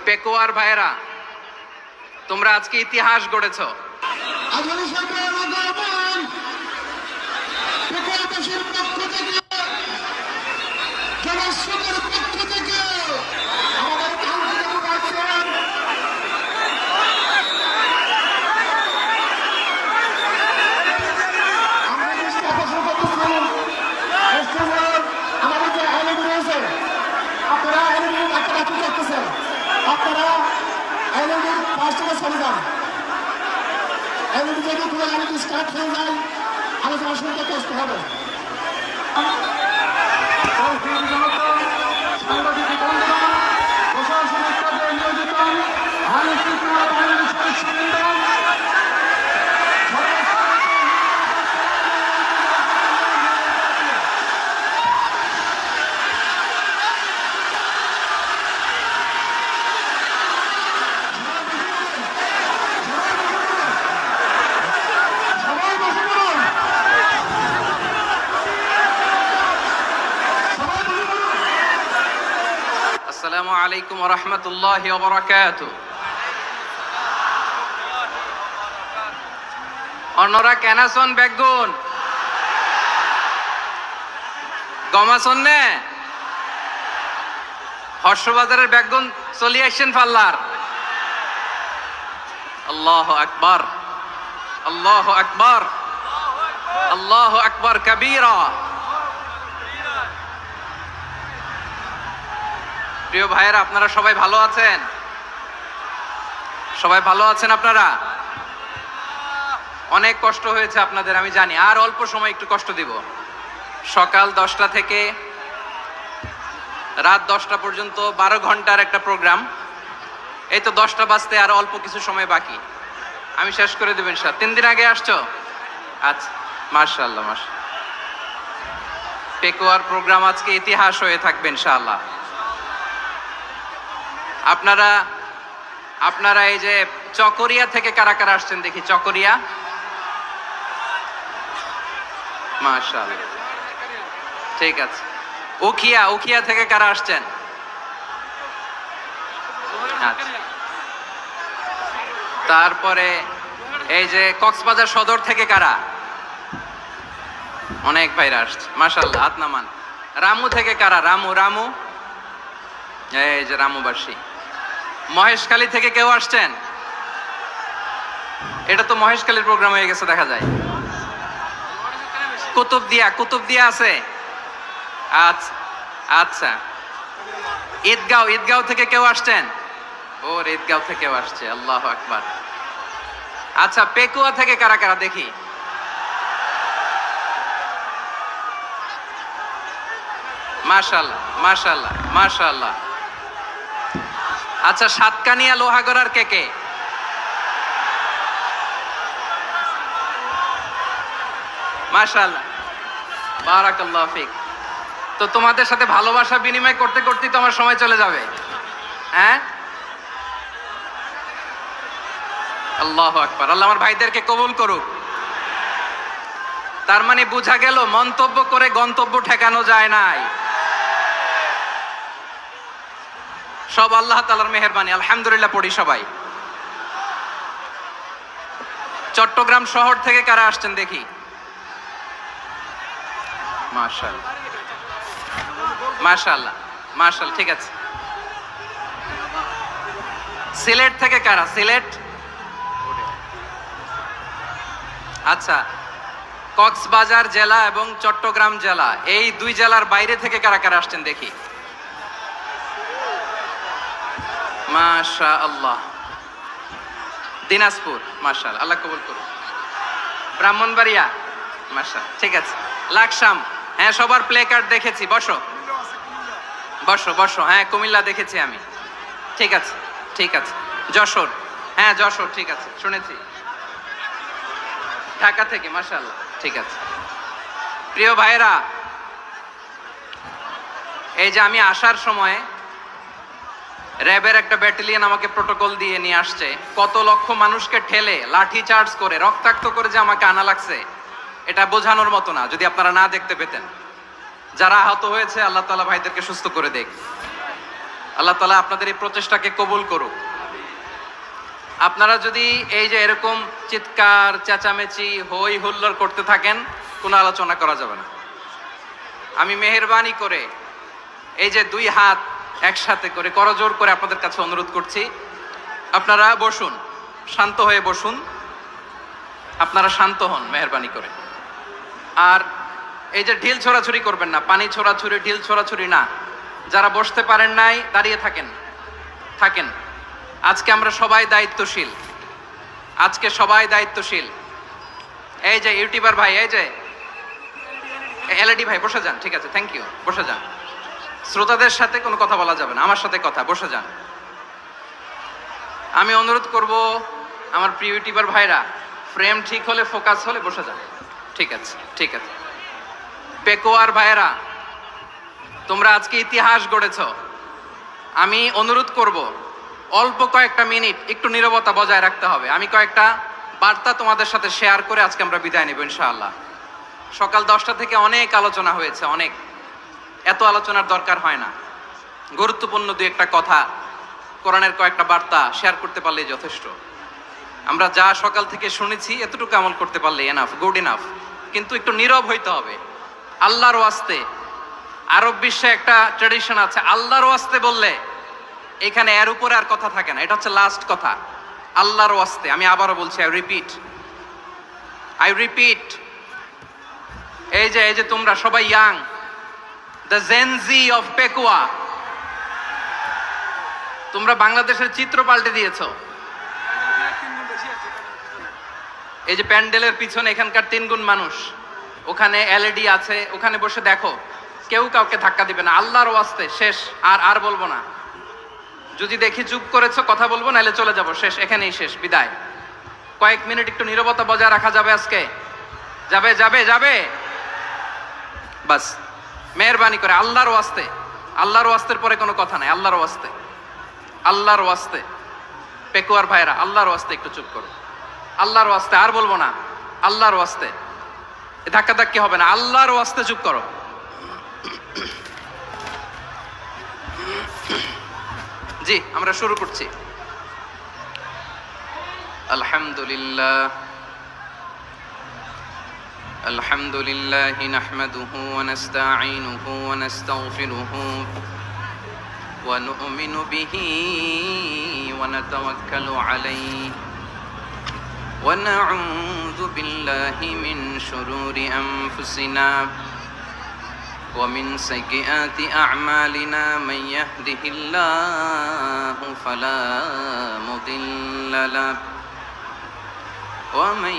পেকুয়ার ভাইয়েরা, তোমরা আজকে ইতিহাস গড়েছ। আপনারা এলইডি পাঁচটা চলে যান। এলইডি যদি পুরো এলইডি স্টার্ট হয়ে যায়, আলোচনা শুনতে কষ্ট হবে। সাংবাদিক বন্ধুরা, প্রশাসনিক কাজে নিয়োজিত আইন শৃঙ্খলা বাহিনীর সদস্যবৃন্দ, আসসালামু আলাইকুম ওয়া রাহমাতুল্লাহি ওয়া বারাকাতুহু। অন্যরা কেনাসন বেগুন গমাসন নে হর্ষবাজারের বেগুন চলি আসছেন ফাল্লার। আল্লাহু আকবার, আল্লাহু আকবার, আল্লাহু আকবার কাবীরা। প্রিয় ভাইয়েরা, আপনারা সবাই ভালো আছেন? সবাই ভালো আছেন? আপনারা অনেক কষ্ট হয়েছে আপনাদের, আমি জানি। আর অল্প সময় একটু কষ্ট দিব। সকাল 10টা থেকে রাত 10টা পর্যন্ত 12 ঘন্টার একটা প্রোগ্রাম। এই তো 10টা বাজতে আর অল্প কিছু সময় বাকি, আমি শেষ করে দেব ইনশাআল্লাহ। 3 দিন আগে আসছো? আচ্ছা, মাশাআল্লাহ মাশাআল্লাহ। পেকুয়ার প্রোগ্রাম আজকে ইতিহাস হয়ে থাকবে ইনশাআল্লাহ। আপনারা এই যে চকরিয়া থেকে কারা কারা আসছেন দেখি? চকরিয়া, মাশাআল্লাহ, ঠিক আছে। উখিয়া থেকে কারা আসছেন? আচ্ছা। তারপরে এই যে কক্সবাজার সদর থেকে কারা? অনেক ভাইরা আসছে, মাশাআল্লাহ, হাত নামান। রামু থেকে কারা? রামু, এই যে রামুবাসী। মহেশখালী থেকে কেউ আসছেন? এটা তো মহেশখালীর প্রোগ্রাম হয়ে গেছে দেখা যায়। কুতুবদিয়া আছে? আচ্ছা আচ্ছা। ঈদগাঁও থেকে কেউ আসছেন? ওর ঈদগাঁও থেকেও আসছে, আল্লাহু আকবার। আচ্ছা, পেকুয়া থেকে কারা কারা দেখি? মাশাআল্লাহ মাশাআল্লাহ মাশাআল্লাহ। আচ্ছা, সাতকানিয়া লোহাগড়ার কে? মাশাআল্লাহ, বারাকাল্লাহু ফিক। তো তোমাদের সাথে ভালোবাসা বিনিময় করতে করতেই তো আমার সময় চলে যাবে। হ্যাঁ, আল্লাহু আকবার। আল্লাহ আমার ভাইদেরকে কবুল করুক। তার মানে বোঝা গেল মন্তব্য করে গন্তব্য ঠেকানো যায় নাই। সব আল্লাহ তাআলার মেহেরবানি, আলহামদুলিল্লাহ পড়ি সবাই। চট্টগ্রাম শহর থেকে কারা আসছেন দেখি? মাশাআল্লাহ মাশাআল্লাহ মাশাআল্লাহ, ঠিক আছে। সিলেট থেকে কারা? সিলেট, আচ্ছা। কক্সবাজার জেলা এবং চট্টগ্রাম জেলা, এই দুই জেলার বাইরে থেকে কারা কারা আসছেন দেখি? মাশাআল্লাহ। দিনাজপুর, মাশাআল্লাহ, আল্লাহ কবুল করুন। ব্রাহ্মণবাড়িয়া, মাশাআল্লাহ, ঠিক আছে। লাকসাম, হ্যাঁ, সবার প্লে কার্ড দেখেছি। বসো বসো। হ্যাঁ, কুমিল্লা দেখেছি আমি, ঠিক আছে ঠিক আছে। যশোর, হ্যাঁ যশোর, ঠিক আছে, শুনেছি। ঢাকা থেকে, মাশাআল্লাহ, ঠিক আছে। প্রিয় ভাইয়েরা, এই যে আমি আসার সময় র্যাবের একটা ব্যাটালিয়ন আমাকে প্রোটোকল দিয়ে নিয়ে আসছে। কত লক্ষ মানুষকে ঠেলে লাঠি চার্জ করে রক্তাক্ত করে যে আমাকে আনা লাগছে, এটা বোঝানোর মতো না যদি আপনারা না দেখতে পেতেন। যারা আহত হয়েছে, আল্লাহ তাআলা ভাইদেরকে সুস্থ করে দেখ। আল্লাহ তাআলা আপনাদের এই প্রচেষ্টাকে কবুল করুক। আপনারা যদি এই যে এরকম চিৎকার চেঁচামেচি হই হুল্লোড় করতে থাকেন, কোনো আলোচনা করা যাবে না। আমি মেহেরবানি করে এই যে দুই হাত একসাথে করে করজোড় করে আপনাদের কাছে অনুরোধ করছি, আপনারা বসুন, শান্ত হয়ে বসুন, আপনারা শান্ত হন মেহেরবানি করে। আর এই যে ঢিল ছোড়াছুরি করবেন না, পানি ছোড়াছুরি ঢিল ছোড়াছুরি না। যারা বসতে পারেন নাই দাঁড়িয়ে থাকেন। আজকে আমরা সবাই দায়িত্বশীল, আজকে সবাই দায়িত্বশীল। এই যে ইউটিউবার ভাই, এই যে এলইডি ভাই বসে যান, ঠিক আছে, থ্যাংক ইউ, বসে যান। শ্রোতাদের সাথে কোনো কথা বলা যাবে না, আমার সাথে কথা, বসে যান। আমি অনুরোধ করব আমার প্রিয় ইউটিউবার ভাইরা, ফ্রেম ঠিক হলে ফোকাস হলে বসে যান, ঠিক আছে, ঠিক আছে। পেকোয়ার ভাইরা, তোমরা আজকে ইতিহাস গড়েছ। আমি অনুরোধ করব অল্প কয়েকটা মিনিট একটু নীরবতা বজায় রাখতে হবে। আমি কয়েকটা বার্তা তোমাদের সাথে শেয়ার করে আজকে আমরা বিদায় নেব ইনশাআল্লাহ। সকাল 10টা থেকে অনেক আলোচনা হয়েছে, অনেক, এত আলোচনার দরকার হয় না। গুরুত্বপূর্ণ দুই একটা কথা, কোরআনের কয়েকটা বার্তা শেয়ার করতে পারলেই যথেষ্ট। আমরা যা সকাল থেকে শুনেছি এতটুকু আমল করতে পারলে এনাফ, গুড ইনাফ। কিন্তু একটু নীরব হইতে হবে আল্লাহর ওয়াস্তে। আরব বিশ্বে একটা ট্র্যাডিশন আছে, আল্লাহর ওয়াস্তে বললে এখানে এর উপরে আর কথা থাকে না, এটা হচ্ছে লাস্ট কথা। আল্লাহর ওয়াস্তে, আমি আবারও বলছি, আই রিপিট। এই যে তোমরা সবাই young, the Gen Z of Pekua, তোমরা বাংলাদেশের চিত্র পাল্টে দিয়েছো। এই যে প্যান্ডেলের পিছনে এখানকার 3 গুণ মানুষ, ওখানে এলইডি আছে, ওখানে বসে দেখো, কেউ কাউকে ধাক্কা দিবে না। আল্লাহর ওয়াস্তে শেষ, আর বলবো না। যদি দেখি চুপ করেছো, কথা বলবো, নাহলে চলে যাবো, শেষ, এখানেই শেষ, বিদায়। কয়েক মিনিট একটু নীরবতা বজায় রাখা যাবে আজকে? যাবে বাস, মেহেরবানি করে আল্লাহর ওয়াস্তে। আল্লাহর ওয়াস্তের পরে কোনো কথা নাই, আল্লাহর ওয়াস্তে। পেকুয়ার ভাইরা, আল্লাহর ওয়াস্তে একটু চুপ করো, আল্লাহর ওয়াস্তে, আর বলবো না, আল্লাহর ওয়াস্তে। ধাক্কাধাক্কি হবে না, আল্লাহর ওয়াস্তে চুপ করো। জি, আমরা শুরু করছি। আলহামদুলিল্লাহ নাহমাদুহু ওয়া নাস্তাঈনুহু ওয়া নাস্তাগফিরুহু ওয়া নু'মিনু বিহি ওয়া নাতাওয়াক্কালু আলাইহি ওয়া নাউযু বিল্লাহি মিন শুরুরি আনফুসিনা ومن سيئات أعمالنا من يهده الله فلا مضل له ومن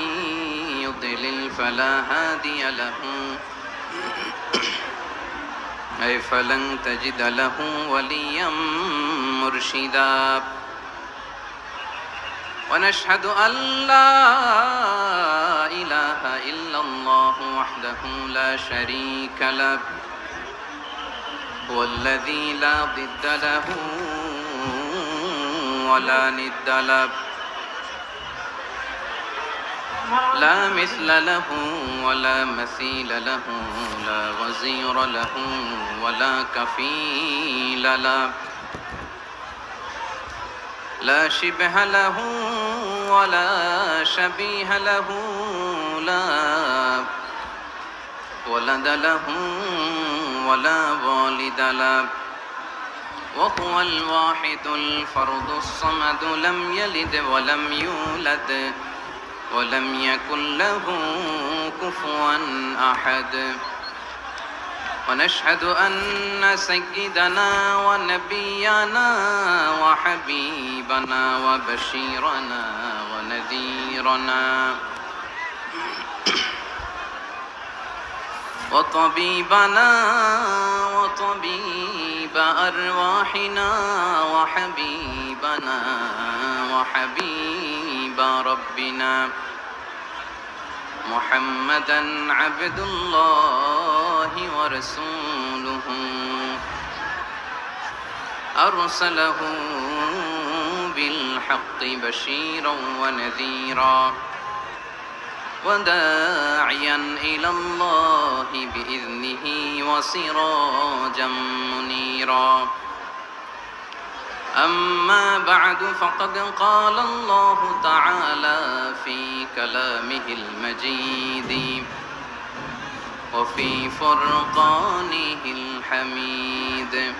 يضلل فلا هادي له أي فلن تجد له وليا مرشدا ونشهد أن لا إله إلا الله وحده لا شريك له هو الذي لا ضد له ولا ند له لا مثل له ولا مثيل له لا وزير له ولا كفيل له لا شبه له ولا شبيه له لا ولد له ولا والد له وهو الواحد الفرد الصمد لم يلد ولم يولد ولم يكن له كفوا أحد ونشهد أن سيدنا ونبينا وحبيبنا وبشيرنا ونذيرنا وطبيبنا وطبيب أرواحنا وحبيبنا وحبيب ربنا محمدا عبد الله ورسوله أرسله بالحق بشيرا ونذيرا وداعيا إلى الله بإذنه وسراجا منيرا أما بعد فقد قال الله تعالى في كلامه المجيد وفي فرقانه الحميد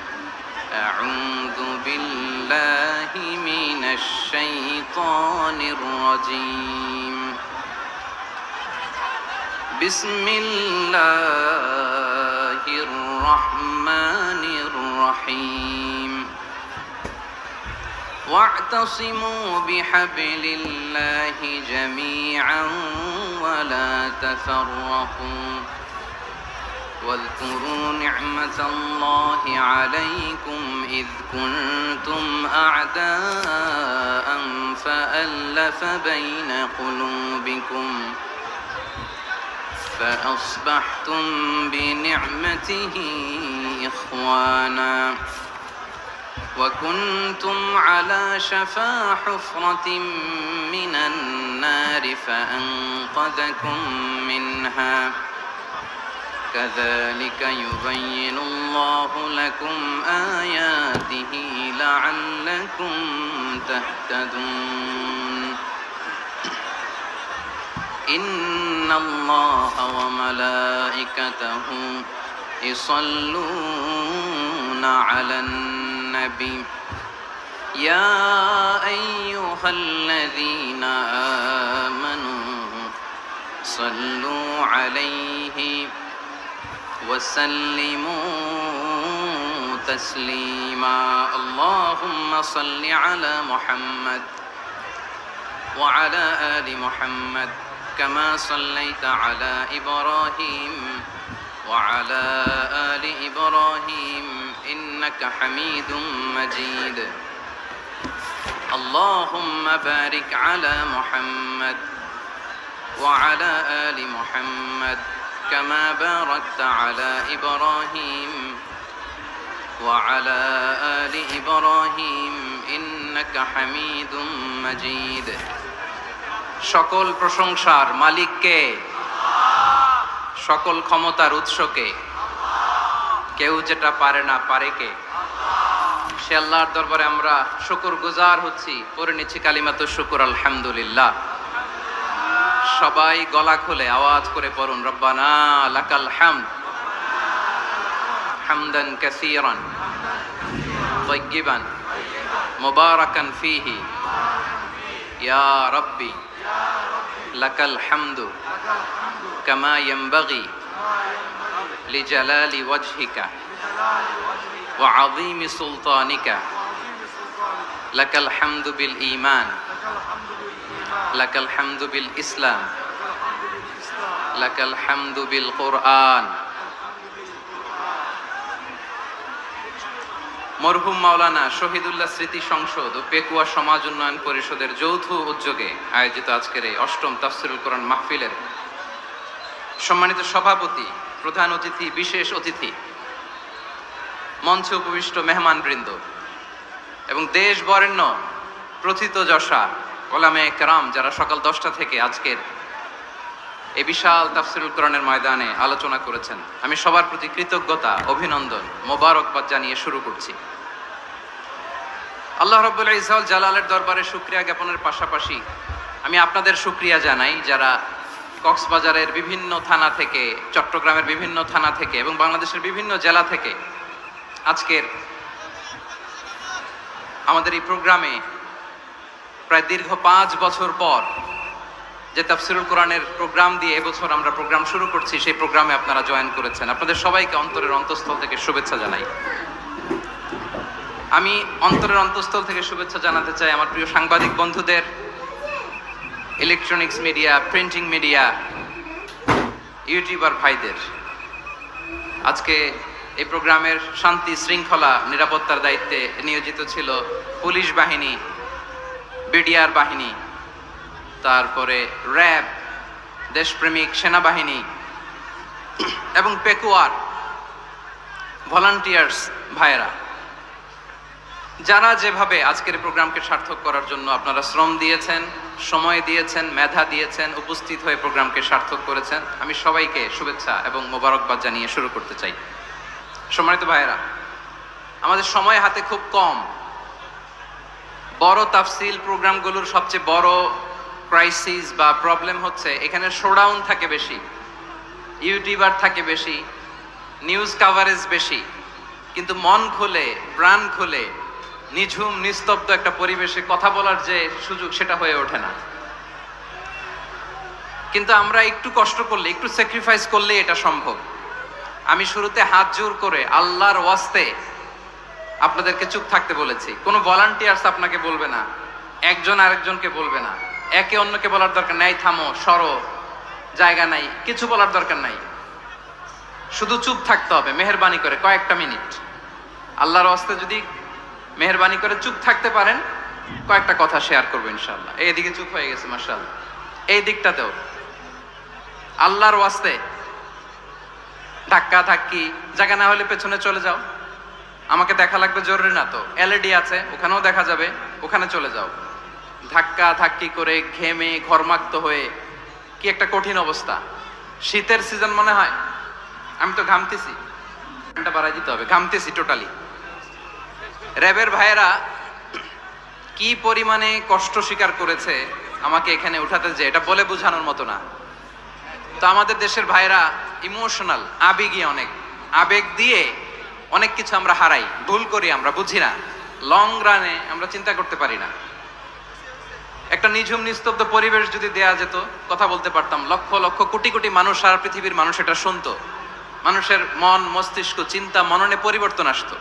أعوذ بالله من الشيطان الرجيم بسم الله الرحمن الرحيم واعتصموا بحبل الله جميعا ولا تفرقوا واذكروا نعمة الله عليكم إذ كنتم أعداء فألف بين قلوبكم فأصبحتم بنعمته إخوانا وكنتم على شفا حفرة من النار فأنقذكم منها كذلك يبين الله لكم آياته لعلكم تهتدون إن الله وملائكته يصلون على النبي يا أيها الذين آمنوا صلوا عليه وسلموا تسليما اللهم صل على محمد وعلى آل محمد كما صليت على إبراهيم وعلى آل إبراهيم إنك حميد مجيد اللهم بارك على محمد وعلى آل محمد كما باركت على إبراهيم وعلى آل إبراهيم إنك حميد مجيد সকল প্রশংসার মালিককে সকল ক্ষমতার উৎসকে কেউ যেটা পারে না পারে কে সে আল্লাহর দরবারে আমরা শুকরগুজার হচ্ছি পড়ে নিচ্ছি কালিমাতুশ শুকর আলহামদুলিল্লাহ সবাই গলা খুলে আওয়াজ করে পড়ুন রব্বানা লাকাল হামদ হামদান কাসীরান তাইয়িবান মুবারাকান ফীহি ইয়া রাব্বি লাকাল হামদু কামা ইয়ানবাগি লিজালালি ওয়াজহিকা ওয়া আযীমি সুলতানিকা লাকাল হামদু বিল ঈমান লাকাল হামদু বিল ইসলাম লাকাল হামদু বিল কুরআন মরহুম মাওলানা শহীদুল্লাহ স্মৃতি সংসদ ও পেকুয়া সমাজ উন্নয়ন পরিষদের যৌথ উদ্যোগে আয়োজিত আজকের এই অষ্টম তাফসীরুল কোরআন মাহফিলের সম্মানিত সভাপতি, প্রধান অতিথি, বিশেষ অতিথি, মঞ্চে উপবিষ্ট মেহমানবৃন্দ এবং দেশ বরেণ্য প্রথিতযশা ওলামায়ে কেরাম যারা সকাল 10টা থেকে আজকের এই বিশাল তাফসীরুল কোরআনের ময়দানে আলোচনা করেছেন, আমি সবার প্রতি কৃতজ্ঞতা, অভিনন্দন, মোবারকবাদ জানিয়ে শুরু করছি। আল্লাহ রাব্বুল ইজ্জত ওয়াল জালালের দরবারে শুকরিয়া জ্ঞাপনের পাশাপাশি আমি আপনাদের শুকরিয়া জানাই যারা কক্সবাজারের বিভিন্ন থানা থেকে, চট্টগ্রামের বিভিন্ন থানা থেকে এবং বাংলাদেশের বিভিন্ন জেলা থেকে আজকের আমাদের এই প্রোগ্রামে প্রায় দীর্ঘ 5 বছর পর যে তাফসীরুল কোরআনের প্রোগ্রাম দিয়ে এবছর আমরা প্রোগ্রাম শুরু করছি, সেই প্রোগ্রামে আপনারা জয়েন করেছেন। আপনাদের সবাইকে অন্তরের অন্তঃস্থল থেকে শুভেচ্ছা জানাই। আমি অন্তরের অন্তঃস্থল থেকে শুভেচ্ছা জানাতে চাই আমার প্রিয় সাংবাদিক বন্ধুদের, electronics media, printing media, YouTuber ভাইদের। আজকে এই প্রোগ্রামের শান্তি শৃঙ্খলা নিরাপত্তার দায়িত্বে নিয়োজিত ছিল পুলিশ বাহিনী, বিডিআর বাহিনী, তারপরে র্যাব, দেশপ্রেমিক সেনাবাহিনী এবং পেকুয়ার ভলান্টিয়ার্স ভাইয়েরা, যারা যেভাবে আজকের প্রোগ্রামকে সার্থক করার জন্য আপনারা শ্রম দিয়েছেন, সময় দিয়েছেন, মেধা দিয়েছেন, উপস্থিত হয়ে প্রোগ্রামকে সার্থক করেছেন, আমি সবাইকে শুভেচ্ছা এবং মোবারকবাদ জানিয়ে শুরু করতে চাই। সম্মানিত ভাইয়েরা, আমাদের সময় হাতে খুব কম, বড় তাফসিল প্রোগ্রামগুলোর সবচেয়ে বড় ক্রাইসিস বা প্রবলেম হচ্ছে এখানে শোডাউন থাকে বেশি, ইউটিউবার থাকে বেশি, নিউজ কাভারেজ বেশি, কিন্তু মন খুলে প্রাণ খুলে নিঝুম নিস্তব্ধ একটা পরিবেশে কথা বলার যে সুযোগ সেটা হয়ে ওঠে না। কিন্তু আমরা একটু কষ্ট করলে, একটু স্যাক্রিফাইস করলে এটা সম্ভব। আমি শুরুতে হাত জোর করে আল্লাহর ওয়াস্তে আপনাদেরকে চুপ থাকতে বলেছি। কোনো ভলান্টিয়ার্স আপনাকে বলবে না, একজন আরেকজনকে বলবে না, একে অন্যকে বলার দরকার নাই, থামো সরো, জায়গা নাই, কিছু বলার দরকার নাই। শুধু চুপ থাকতে হবে মেহেরবানি করে কয়েকটা মিনিট। আল্লাহর ওয়াস্তে যদি মেহেরবানি করে চুপ থাকতে পারেন, কয়েকটা কথা শেয়ার করবো ইনশাআল্লাহ। এইদিকে চুপ হয়ে গেছে মাশাআল্লাহ, এই দিকটাতেও আল্লাহর ওয়াস্তে ধাক্কা ধাক্কি জায়গা না হলে পেছনে চলে যাও। আমাকে দেখা লাগবে জরুরি না তো, এলইডি আছে ওখানেও দেখা যাবে, ওখানে চলে যাও। ধাক্কা ধাক্কি করে ঘেমে ঘরমাক্ত হয়ে কি একটা কঠিন অবস্থা। শীতের সিজন মনে হয়, আমি তো ঘামতেছি, ঘন্টা বাড়াই দিতে হবে, ঘামতেছি টোটালি। র্যাবের ভাইয়েরা কি পরিমাণে কষ্ট স্বীকার করেছে আমাকে এখানে উঠাতে, যে এটা বলে বোঝানোর মতো না। তো আমাদের দেশের ভাইরা ইমোশনাল, আবেগী অনেক, আবেগ দিয়ে অনেক কিছু আমরা হারাই, ভুল করি, আমরা বুঝি না, লং রানে আমরা চিন্তা করতে পারি না। একটা নিঝুম নিস্তব্ধ পরিবেশ যদি দেয়া যেত, কথা বলতে পারতাম, লক্ষ লক্ষ কোটি কোটি মানুষ, সারা পৃথিবীর মানুষ এটা শুনতো, মানুষের মন মস্তিষ্ক চিন্তা মননে পরিবর্তন আসতো।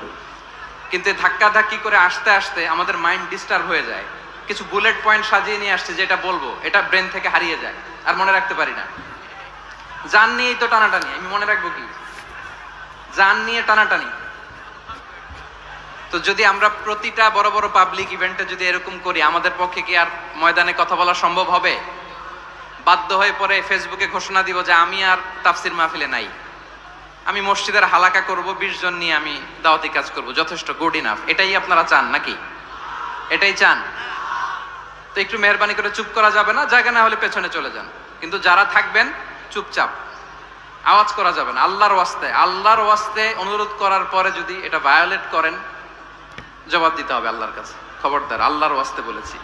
কিন্তু ধাক্কা ধাক্কি করে আসতে আসতে আমাদের মাইন্ড ডিস্টার্ব হয়ে যায়। কিছু বুলেট পয়েন্ট সাজিয়ে নিয়ে আসছে, যেটা বলবো এটা ব্রেন থেকে হারিয়ে যায়, আর মনে রাখতে পারি না। জান নিয়েই তো টানাটানি, আমি মনে রাখবো কি? জান নিয়ে টানাটানি। তো যদি আমরা প্রতিটা বড় বড় পাবলিক ইভেন্টে যদি এরকম করি, আমাদের পক্ষে কি আর ময়দানে কথা বলা সম্ভব হবে? বাধ্য হয়ে পরে ফেসবুকে ঘোষণা দিব যে আমি আর তাফসির মাহফিলে নাই, আমি মসজিদের হালাকা করব, 20 জন নিয়ে আমি দাওয়াতি কাজ করব, যথেষ্ট, গুড ইনাফ। এটাই আপনারা চান নাকি? এটাই চান? তো একটু মেহরবানি করে চুপ করা যাবে না? জায়গা না হলে পেছনে চলে যান, কিন্তু যারা থাকবেন চুপচাপ, আওয়াজ করা যাবে না। আল্লাহর ওয়াস্তে, আল্লাহর ওয়াস্তে অনুরোধ করার পরে যদি এটা ভায়োলেট করেন, জবাব দিতে হবে আল্লাহর কাছে। খবরদার, আল্লাহর ওয়াস্তে বলেছি,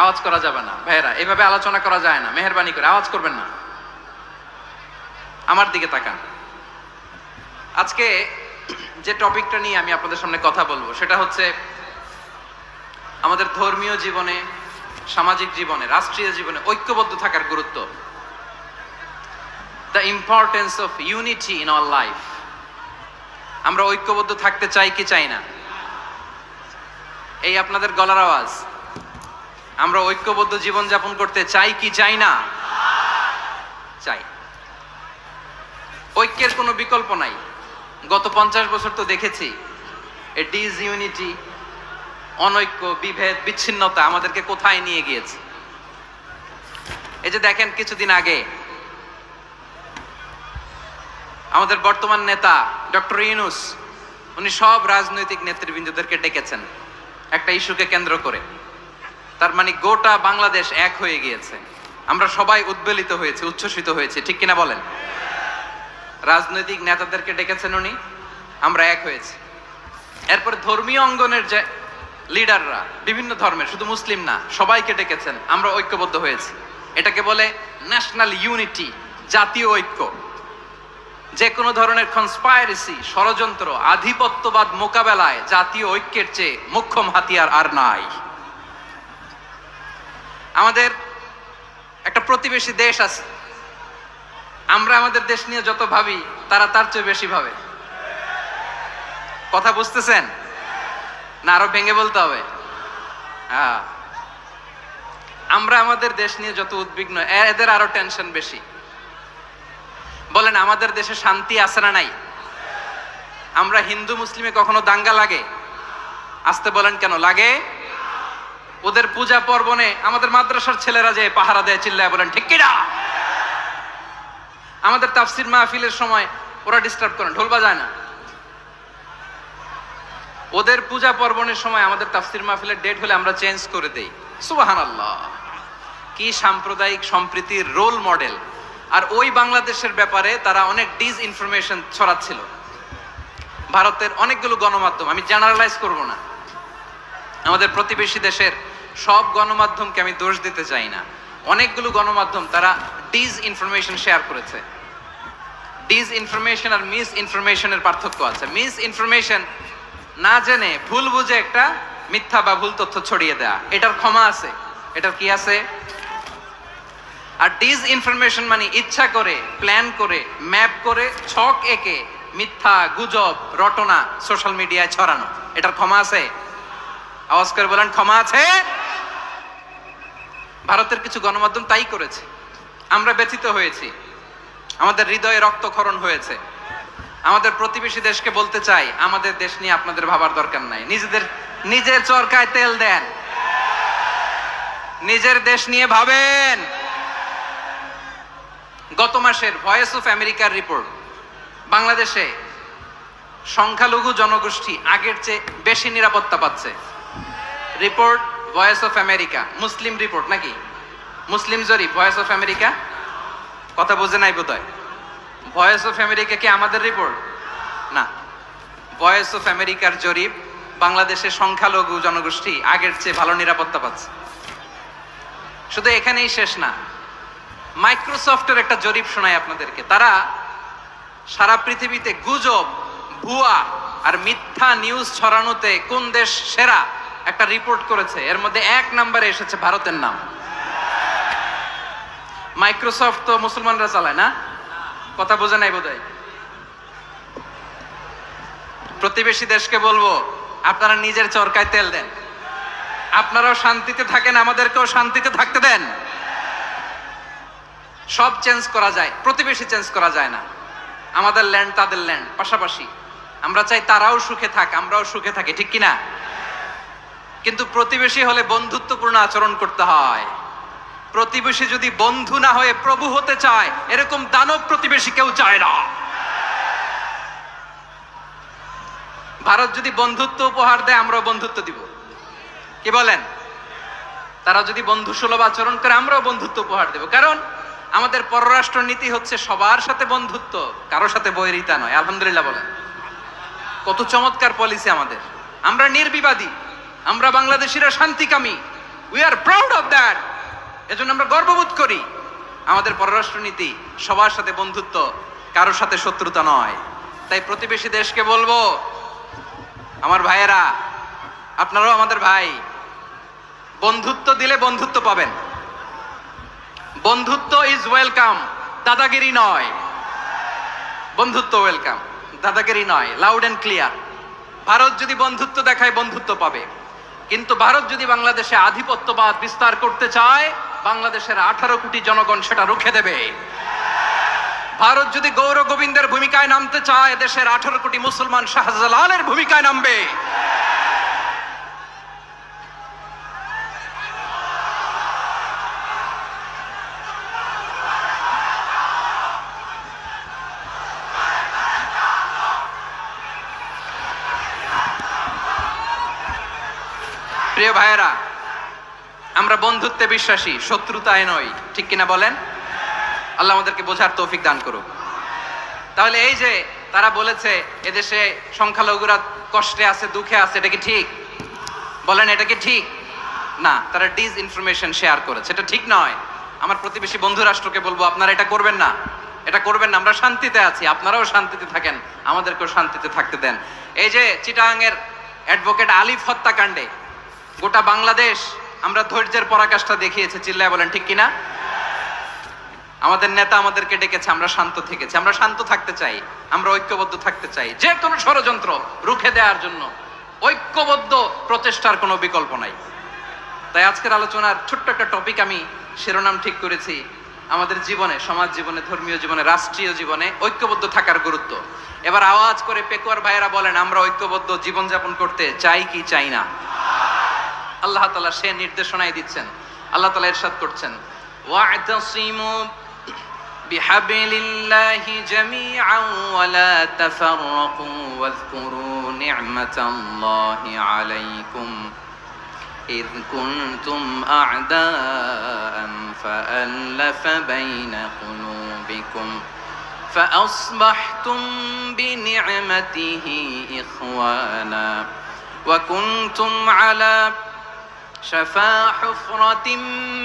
আওয়াজ করা যাবে না। ভাইয়েরা, এভাবে আলোচনা করা যায় না, মেহরবানি করে আওয়াজ করবেন না। আমার দিকে তাকান। আজকে যে টপিকটা নিয়ে আমি আপনাদের সামনে কথা বলবো সেটা হচ্ছে আমাদের ধর্মীয় জীবনে, সামাজিক জীবনে, রাষ্ট্রীয় জীবনে ঐক্যবদ্ধ থাকার গুরুত্ব। The importance of unity in our life. আমরা ঐক্যবদ্ধ থাকতে চাই কি চাই না? এই আপনাদের গলার আওয়াজ। আমরা ঐক্যবদ্ধ জীবন যাপন করতে চাই কি চাই না? চাই। ঐক্যের কোনো বিকল্প নাই। গত 50 বছর তো দেখেছি এ ডিসইউনিটি, অনৈক্য, বিভেদ, বিচ্ছিন্নতা আমাদেরকে কোথায় নিয়ে গিয়েছে। এই যে দেখেন, কিছুদিন আগে আমাদের বর্তমান নেতা ডক্টর ইউনূস, উনি সব রাজনৈতিক নেতৃবৃন্দদেরকে ডেকেছেন একটা ইস্যুকে কেন্দ্র করে। তার মানে গোটা বাংলাদেশ এক হয়ে গিয়েছে। আমরা সবাই উদ্বেলিত হয়েছে, উচ্ছ্বসিত হয়েছে, ঠিক কিনা বলেন? রাজনৈতিক নেতাদেরকে ডেকেছেন উনি, আমরা এক হয়েছি। এরপর ধর্মীয় অঙ্গনের যে লিডাররা, বিভিন্ন ধর্মের, শুধু মুসলিম না, সবাইকে ডেকেছেন, আমরা ঐক্যবদ্ধ হয়েছি। এটাকে বলে ন্যাশনাল ইউনিটি, জাতীয় ঐক্য। যে কোনো ধরনের কনস্পাইরেসি, ষড়যন্ত্র, আধিপত্যবাদ মোকাবেলায় জাতীয় ঐক্যের চেয়ে মোক্ষম হাতিয়ার আর নাই। আমাদের একটা প্রতিবেশী দেশ আছে, আমরা আমাদের দেশ নিয়ে যত ভাবি তারা তার চেয়ে বেশি ভাবে। কথা বুঝতেছেন না? আরো ভেঙে বলতে হবে। হ্যাঁ, আমরা আমাদের দেশ নিয়ে যত উদ্বিগ্ন, এদের আরো টেনশন বেশি। বলেন, আমাদের দেশে শান্তি আছে না নাই? আমরা হিন্দু মুসলিমে কখনো দাঙ্গা লাগে? আসতে বলেন, কেন লাগে? ওদের পূজা পর্বণে আমাদের মাদ্রাসার ছেলেরা যে পাহারা দেয়, চিল্লায় বলেন ঠিক কিনা? আমাদের তাফসির মাহফিলের সময় ওরা ডিস্টার্ব করেন, ঢোল বাজায় না। ওদের পূজা পর্বণের সময় আমাদের তাফসির মাহফিলের ডেট হলে আমরা চেঞ্জ করে দেই। সুবহানাল্লাহ, কি সাম্প্রদায়িক সম্প্রীতির রোল মডেল। আর ওই বাংলাদেশের ব্যাপারে তারা অনেক ডিসইনফরমেশন ছড়াচ্ছিল। ভারতের অনেকগুলো গণমাধ্যম, আমি জেনারেলাইজ করব না, আমাদের প্রতিবেশী দেশের সব গণমাধ্যমকে আমি দোষ দিতে চাই না, অনেকগুলো গণমাধ্যম তারা ডিস ইনফরমেশন শেয়ার করেছে। ডিস ইনফরমেশন আর মিস ইনফরমেশনের পার্থক্য আছে। মিস ইনফরমেশন না জেনে ভুল বুঝে একটা মিথ্যা বা ভুল তথ্য ছড়িয়ে দেয়া, এটার ক্ষমা আছে, এটার কি আছে। আর ডিস ইনফরমেশন মানে ইচ্ছা করে, প্ল্যান করে, ম্যাপ করে, ছক এঁকে মিথ্যা, গুজব, রটনা সোশ্যাল মিডিয়ায় ছড়ানো, এটার ক্ষমা আছে? আওয়াজ করে বলেন ক্ষমা আছে? ভারতের কিছু গণমাধ্যম তাই করেছে, আমরা ব্যথিত হয়েছি, আমাদের হৃদয়ে রক্তক্ষরণ হয়েছে। আমাদের প্রতিবেশী দেশকে বলতে চাই, আমাদের দেশ নিয়ে আপনাদের ভাবার দরকার নাই, নিজের চরকায় তেল দেন, নিজের দেশ নিয়ে ভাবেন। গত মাসের ভয়েস অফ আমেরিকার রিপোর্ট, বাংলাদেশে সংখ্যালঘু জনগোষ্ঠী আগের চেয়ে বেশি নিরাপত্তা পাচ্ছে। Report voice of America, Muslim report নাকি, মুসলিম জরিপ ভয়েস অফ আমেরিকা। কথা বোঝে নাই বোধহয়। ভয়েস অফ আমেরিকা কি আমাদের রিপোর্ট না? ভয়েস অফ আমেরিকার জরিপ, বাংলাদেশের সংখ্যালঘু জনগোষ্ঠী আগের চেয়ে ভালো নিরাপত্তা পাচ্ছে। শুধু এখানেই শেষ না, মাইক্রোসফটের একটা জরিপ শোনায় আপনাদেরকে। তারা সারা পৃথিবীতে গুজব, ভুয়া আর মিথ্যা নিউজ ছড়ানোতে কোন দেশ সেরা একটা রিপোর্ট করেছে, এর মধ্যে 1 নম্বরে এসেছে ভারতের নাম। মাইক্রোসফট তো মুসলমানরা চালায় না, কথা বোঝে নাই বোধহয়। প্রতিবেশী দেশকে বলবো, আপনারা নিজের চরকায় তেল দেন, আপনারাও শান্তিতে থাকেন, আমাদেরকেও শান্তিতে থাকতে দেন। সব চেঞ্জ করা যায়, প্রতিবেশী চেঞ্জ করা যায় না। আমাদের ল্যান্ড তাদের ল্যান্ড, পাশাপাশি। আমরা চাই তারাও সুখে থাক, আমরাও সুখে থাকি, ঠিক কিনা? কিন্তু প্রতিবেশী হলে বন্ধুত্বপূর্ণ আচরণ করতে হয়। প্রতিবেশী যদি বন্ধু না হয়ে প্রভু হতে চায়, এরকম দানব প্রতিবেশী কেউ চায় না। ভারত যদি বন্ধুত্ব উপহার দেয়, আমরাও বন্ধুত্ব দিব, কি বলেন? তারা যদি বন্ধু সুলভ আচরণ করে, আমরাও বন্ধুত্ব উপহার দেব। কারণ আমাদের পররাষ্ট্র নীতি হচ্ছে সবার সাথে বন্ধুত্ব, কারোর সাথে বৈরিতা নয়। আলহামদুলিল্লাহ বলেন, কত চমৎকার পলিসি আমাদের। আমরা নির্বিবাদী, আমরা বাংলাদেশিরা শান্তিকামী, we are proud of that. এজন্য আমরা গর্ববোধ করি। আমাদের পররাষ্ট্র নীতি সবার সাথে বন্ধুত্ব, কারোর সাথে শত্রুতা নয়। তাই প্রতিবেশী দেশকে বলবো, আমার ভাইয়েরা, আপনারাও আমাদের ভাই, বন্ধুত্ব দিলে বন্ধুত্ব পাবেন। বন্ধুত্ব ইজ ওয়েলকাম, দাদাগিরি নয়। বন্ধুত্ব ওয়েলকাম, দাদাগিরি নয়, লাউড এন্ড ক্লিয়ার। ভারত যদি বন্ধুত্ব দেখায়, বন্ধুত্ব পাবে। কিন্তু ভারত যদি বাংলাদেশে আধিপত্যবাদ বিস্তার করতে চায়, বাংলাদেশের 18 কোটি জনগণ সেটা রুখে দেবে। ভারত যদি গৌর গোবিন্দের ভূমিকায় নামতে চায়, দেশের 18 কোটি মুসলমান শাহজালালের ভূমিকায় নামবে। প্রিয় ভাইয়েরা, আমরা বন্ধুত্বে বিশ্বাসী, শত্রুতায় নয়, ঠিক কিনা বলেন? আল্লাহ আমাদেরকে বোঝার তৌফিক দান করুক। তাহলে এই যে তারা বলেছে এদেশে সংখ্যালঘুরা কষ্টে আছে, দুঃখে আছে, এটা কি ঠিক? বলেন, এটা কি ঠিক? না, তারা ডিস ইনফরমেশন শেয়ার করেছে, এটা ঠিক নয়। আমার প্রতিবেশী বন্ধু রাষ্ট্রকে বলবো, আপনারা এটা করবেন না, এটা করবেন না। আমরা শান্তিতে আছি, আপনারাও শান্তিতে থাকেন, আমাদেরকেও শান্তিতে থাকতে দেন। এই যে চিটাগাংয়ের অ্যাডভোকেট আলিফ হত্যাকাণ্ডে গোটা বাংলাদেশ আমরা ধৈর্যের পরাকাষ্ঠা দেখিয়েছে, চিল্লায় বলেন ঠিক কিনা? আমাদের নেতা আমাদেরকে ডেকেছে, আমরা শান্ত থেকেছি। আমরা শান্ত থাকতে চাই, আমরা ঐক্যবদ্ধ থাকতে চাই। যে কোনো ষড়যন্ত্র রুখে দেওয়ার জন্য ঐক্যবদ্ধ প্রচেষ্টার কোনো বিকল্প নাই। তাই আজকের আলোচনার ছোট্ট একটা টপিক আমি শিরোনাম ঠিক করেছি, আমাদের জীবনে, সমাজ জীবনে, ধর্মীয় জীবনে, রাষ্ট্রীয় জীবনে ঐক্যবদ্ধ থাকার গুরুত্ব। এবার আওয়াজ করে পেকুয়ার ভাইয়েরা বলেন, আমরা ঐক্যবদ্ধ জীবনযাপন করতে চাই কি চাই না? আল্লাহ তাআলা সে নির্দেশনাই দিচ্ছেন। আল্লাহ তাআলা ইরশাদ করছেন, ওয়া'তাসিমু বিহাবলিল্লাহি জামিআন ওয়া লা তাফাররাকু ওয়াযকুরু নি'মাতাল্লাহি আলাইকুম إذ كنتم أعداء فألف بين قلوبكم فأصبحتم بنعمته إخوانا وكنتم على شفا حفرة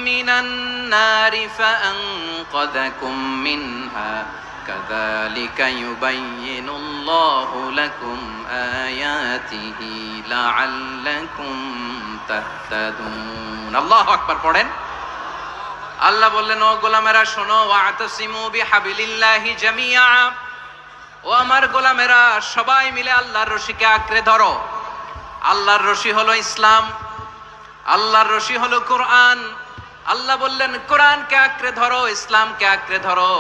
من النار فأنقذكم منها كذلك يبين الله لكم آياته لعلكم تهتدون الله أكبر পড়েন আল্লাহ বললেন ও গোলামেরা শোনো ওয়াতাসিমু বিহাবিলিল্লাহি জামিআ ও আমার গোলামেরা সবাই মিলে আল্লাহর রশিকে আঁকড়ে ধরো আল্লাহর রশি হলো ইসলাম আল্লাহর রশি হলো কোরআন আল্লাহ বললেন কোরআনকে আঁকড়ে ধরো ইসলামকে আঁকড়ে ধরো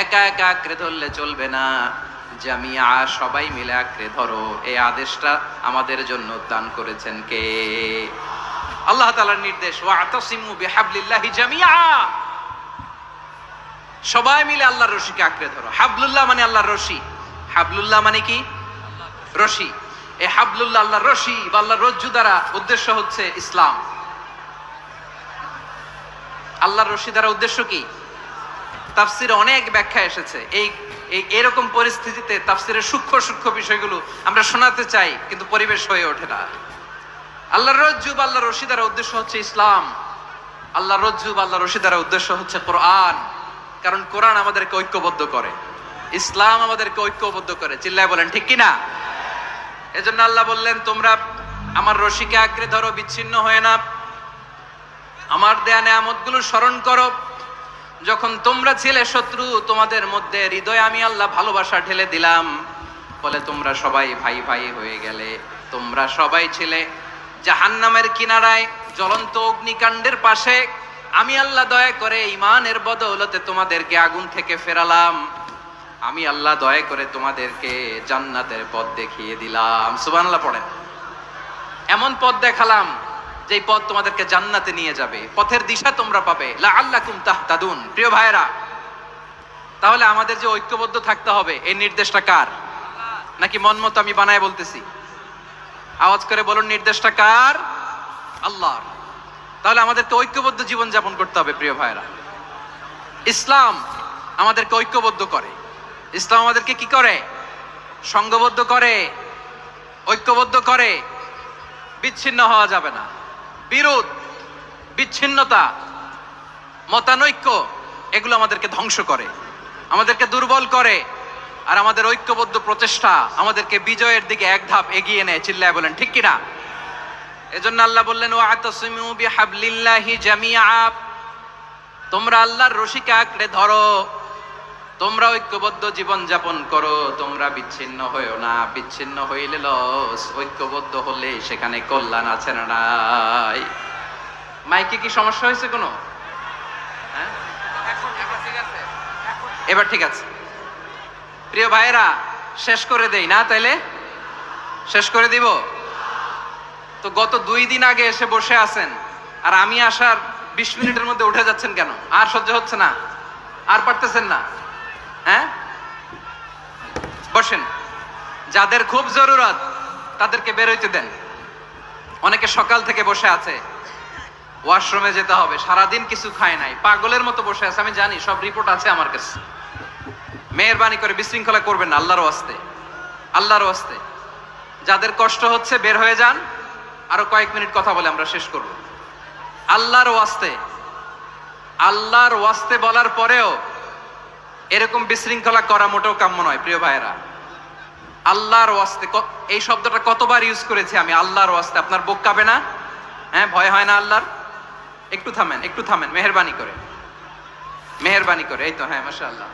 একা একা আঁকড়ে ধরলে চলবে না জামিয়া সবাই মিলে আঁকড়ে ধরো এই আদেশটা আমাদের জন্য দান করেছেন কে আল্লাহ তাআলার নির্দেশ ওয়াতাসিমু বিহাবলিল্লাহি জামিআ সবাই মিলে আল্লাহর রশিকে আঁকড়ে ধরো হাবলুল্লাহ মানে আল্লাহর রশি হাবলুল্লাহ মানে কি রশি এই হাবলুল্লাহ আল্লাহর রশি বা আল্লাহর রজ্জু দ্বারা উদ্দেশ্য হচ্ছে ইসলাম আল্লাহর রশি দ্বারা উদ্দেশ্য কি তাফসিরে অনেক ব্যাখ্যা এসেছে এই এরকম পরিস্থিতিতে তাফসিরের সূক্ষ্ম সূক্ষ্ম বিষয়গুলো আমরা শোনাতে চাই কিন্তু পরিবেশ হয়ে ওঠে না আল্লাহর রজ্জু বা আল্লাহর রশি দ্বারা উদ্দেশ্য হচ্ছে ইসলাম আল্লাহর রজ্জু বা আল্লাহর রশি দ্বারা উদ্দেশ্য হচ্ছে কোরআন কারণ কোরআন আমাদেরকে ঐক্যবদ্ধ করে ইসলাম আমাদেরকে ঐক্যবদ্ধ করে চিল্লায় বলেন ঠিক কি না এজন্য আল্লাহ বললেন তোমরা আমার রশিকে আঁকড়ে ধরো বিচ্ছিন্ন হয়ে না আমার দেয়া নেয়ামতগুলো স্মরণ করো যখন তোমরা ছিলে শত্রু তোমাদের মধ্যে হৃদয়ে আমি আল্লাহ ভালোবাসা ঢেলে দিলাম বলে তোমরা সবাই ভাই ভাই হয়ে গেলে তোমরা সবাই ছিলে জাহান্নামের কিনারায় জ্বলন্ত অগ্নিকাণ্ডের পাশে আমি আল্লাহ দয়া করে ঈমানের বদৌলতে তোমাদেরকে আগুন থেকে ফেরালাম আমি আল্লাহ দয়া করে তোমাদেরকে জান্নাতের পথ দেখিয়ে দিলাম সুবহানাল্লাহ পড়েন এমন পথ দেখালাম যে পথ তোমাদেরকে জান্নাতে নিয়ে যাবে পথের দিশা তোমরা পাবে লাআল্লাকুম তাহতাদুন প্রিয় ভাইরা তাহলে আমাদের যে ঐক্যবদ্ধ থাকতে হবে এই নির্দেশটা কার নাকি মন মতো আমি বানায় বলতেছি আওয়াজ করে বলুন নির্দেশটা কার আল্লাহর তাহলে আমাদেরকে ঐক্যবদ্ধ জীবন যাপন করতে হবে প্রিয় ভাইরা ইসলাম আমাদেরকে ঐক্যবদ্ধ করে ইসলাম আমাদেরকে কি করে সংঘবদ্ধ করে ঐক্যবদ্ধ করে বিচ্ছিন্ন হওয়া যাবে না বিরোধ বিচ্ছিন্নতা মতানৈক্য এগুলো আমাদেরকে ধ্বংস করে আমাদেরকে দুর্বল করে আর আমাদের ঐক্যবদ্ধ প্রচেষ্টা আমাদেরকে বিজয়ের দিকে এক ধাপ এগিয়ে নেয় চিল্লায় বলেন ঠিক কিনা এজন্য আল্লাহ বললেন ওয়াতাসিমু বিহাবলিল্লাহি জামিআ তোমরা আল্লাহর রশিকে আঁকড়ে ধরো তোমরা ঐক্যবদ্ধ জীবন যাপন করো তোমরা বিচ্ছিন্ন হইও না বিচ্ছিন্ন হইলে লস ঐক্যবদ্ধ হলে সেখানে কল্যাণ আছে না নাই মাইকে কি সমস্যা হয়েছে কোনো হ্যাঁ এবার ঠিক আছে প্রিয় ভাইরা শেষ করে দেই না তাইলে শেষ করে দিব তো গত 2 দিন আগে এসে বসে আছেন আর আমি আসার 20 মিনিটের মধ্যে উঠে যাচ্ছেন কেন আর সহ্য হচ্ছে না আর পারতেছেন না হ্যাঁ বসেন যাদের খুব জরুরত তাদেরকে বের হইতে দেন অনেকে সকাল থেকে বসে আছে ওয়াশরুমে যেতে হবে সারাদিন কিছু খায় নাই পাগলের মতো বসে আছে আমি জানি সব রিপোর্ট আছে আমার কাছে মেহেরবানি করে বিশৃঙ্খলা করবেন না আল্লাহর ওয়াস্তে আল্লাহর ওয়াস্তে যাদের কষ্ট হচ্ছে বের হয়ে যান আরো কয়েক মিনিট কথা বলে আমরা শেষ করব আল্লাহর ওয়াস্তে বলার পরেও এরকম বিশৃঙ্খলা করা মোটেও কাম্য নয় প্রিয় ভাইয়েরা আল্লাহর ওয়াস্তে এই শব্দটা কতবার ইউজ করেছি আমি আল্লাহর ওয়াস্তে আপনার বুক কাঁপে না হ্যাঁ ভয় হয় না আল্লাহর একটু থামেন মেহেরবানি করে এই তো হ্যাঁ মাশাআল্লাহ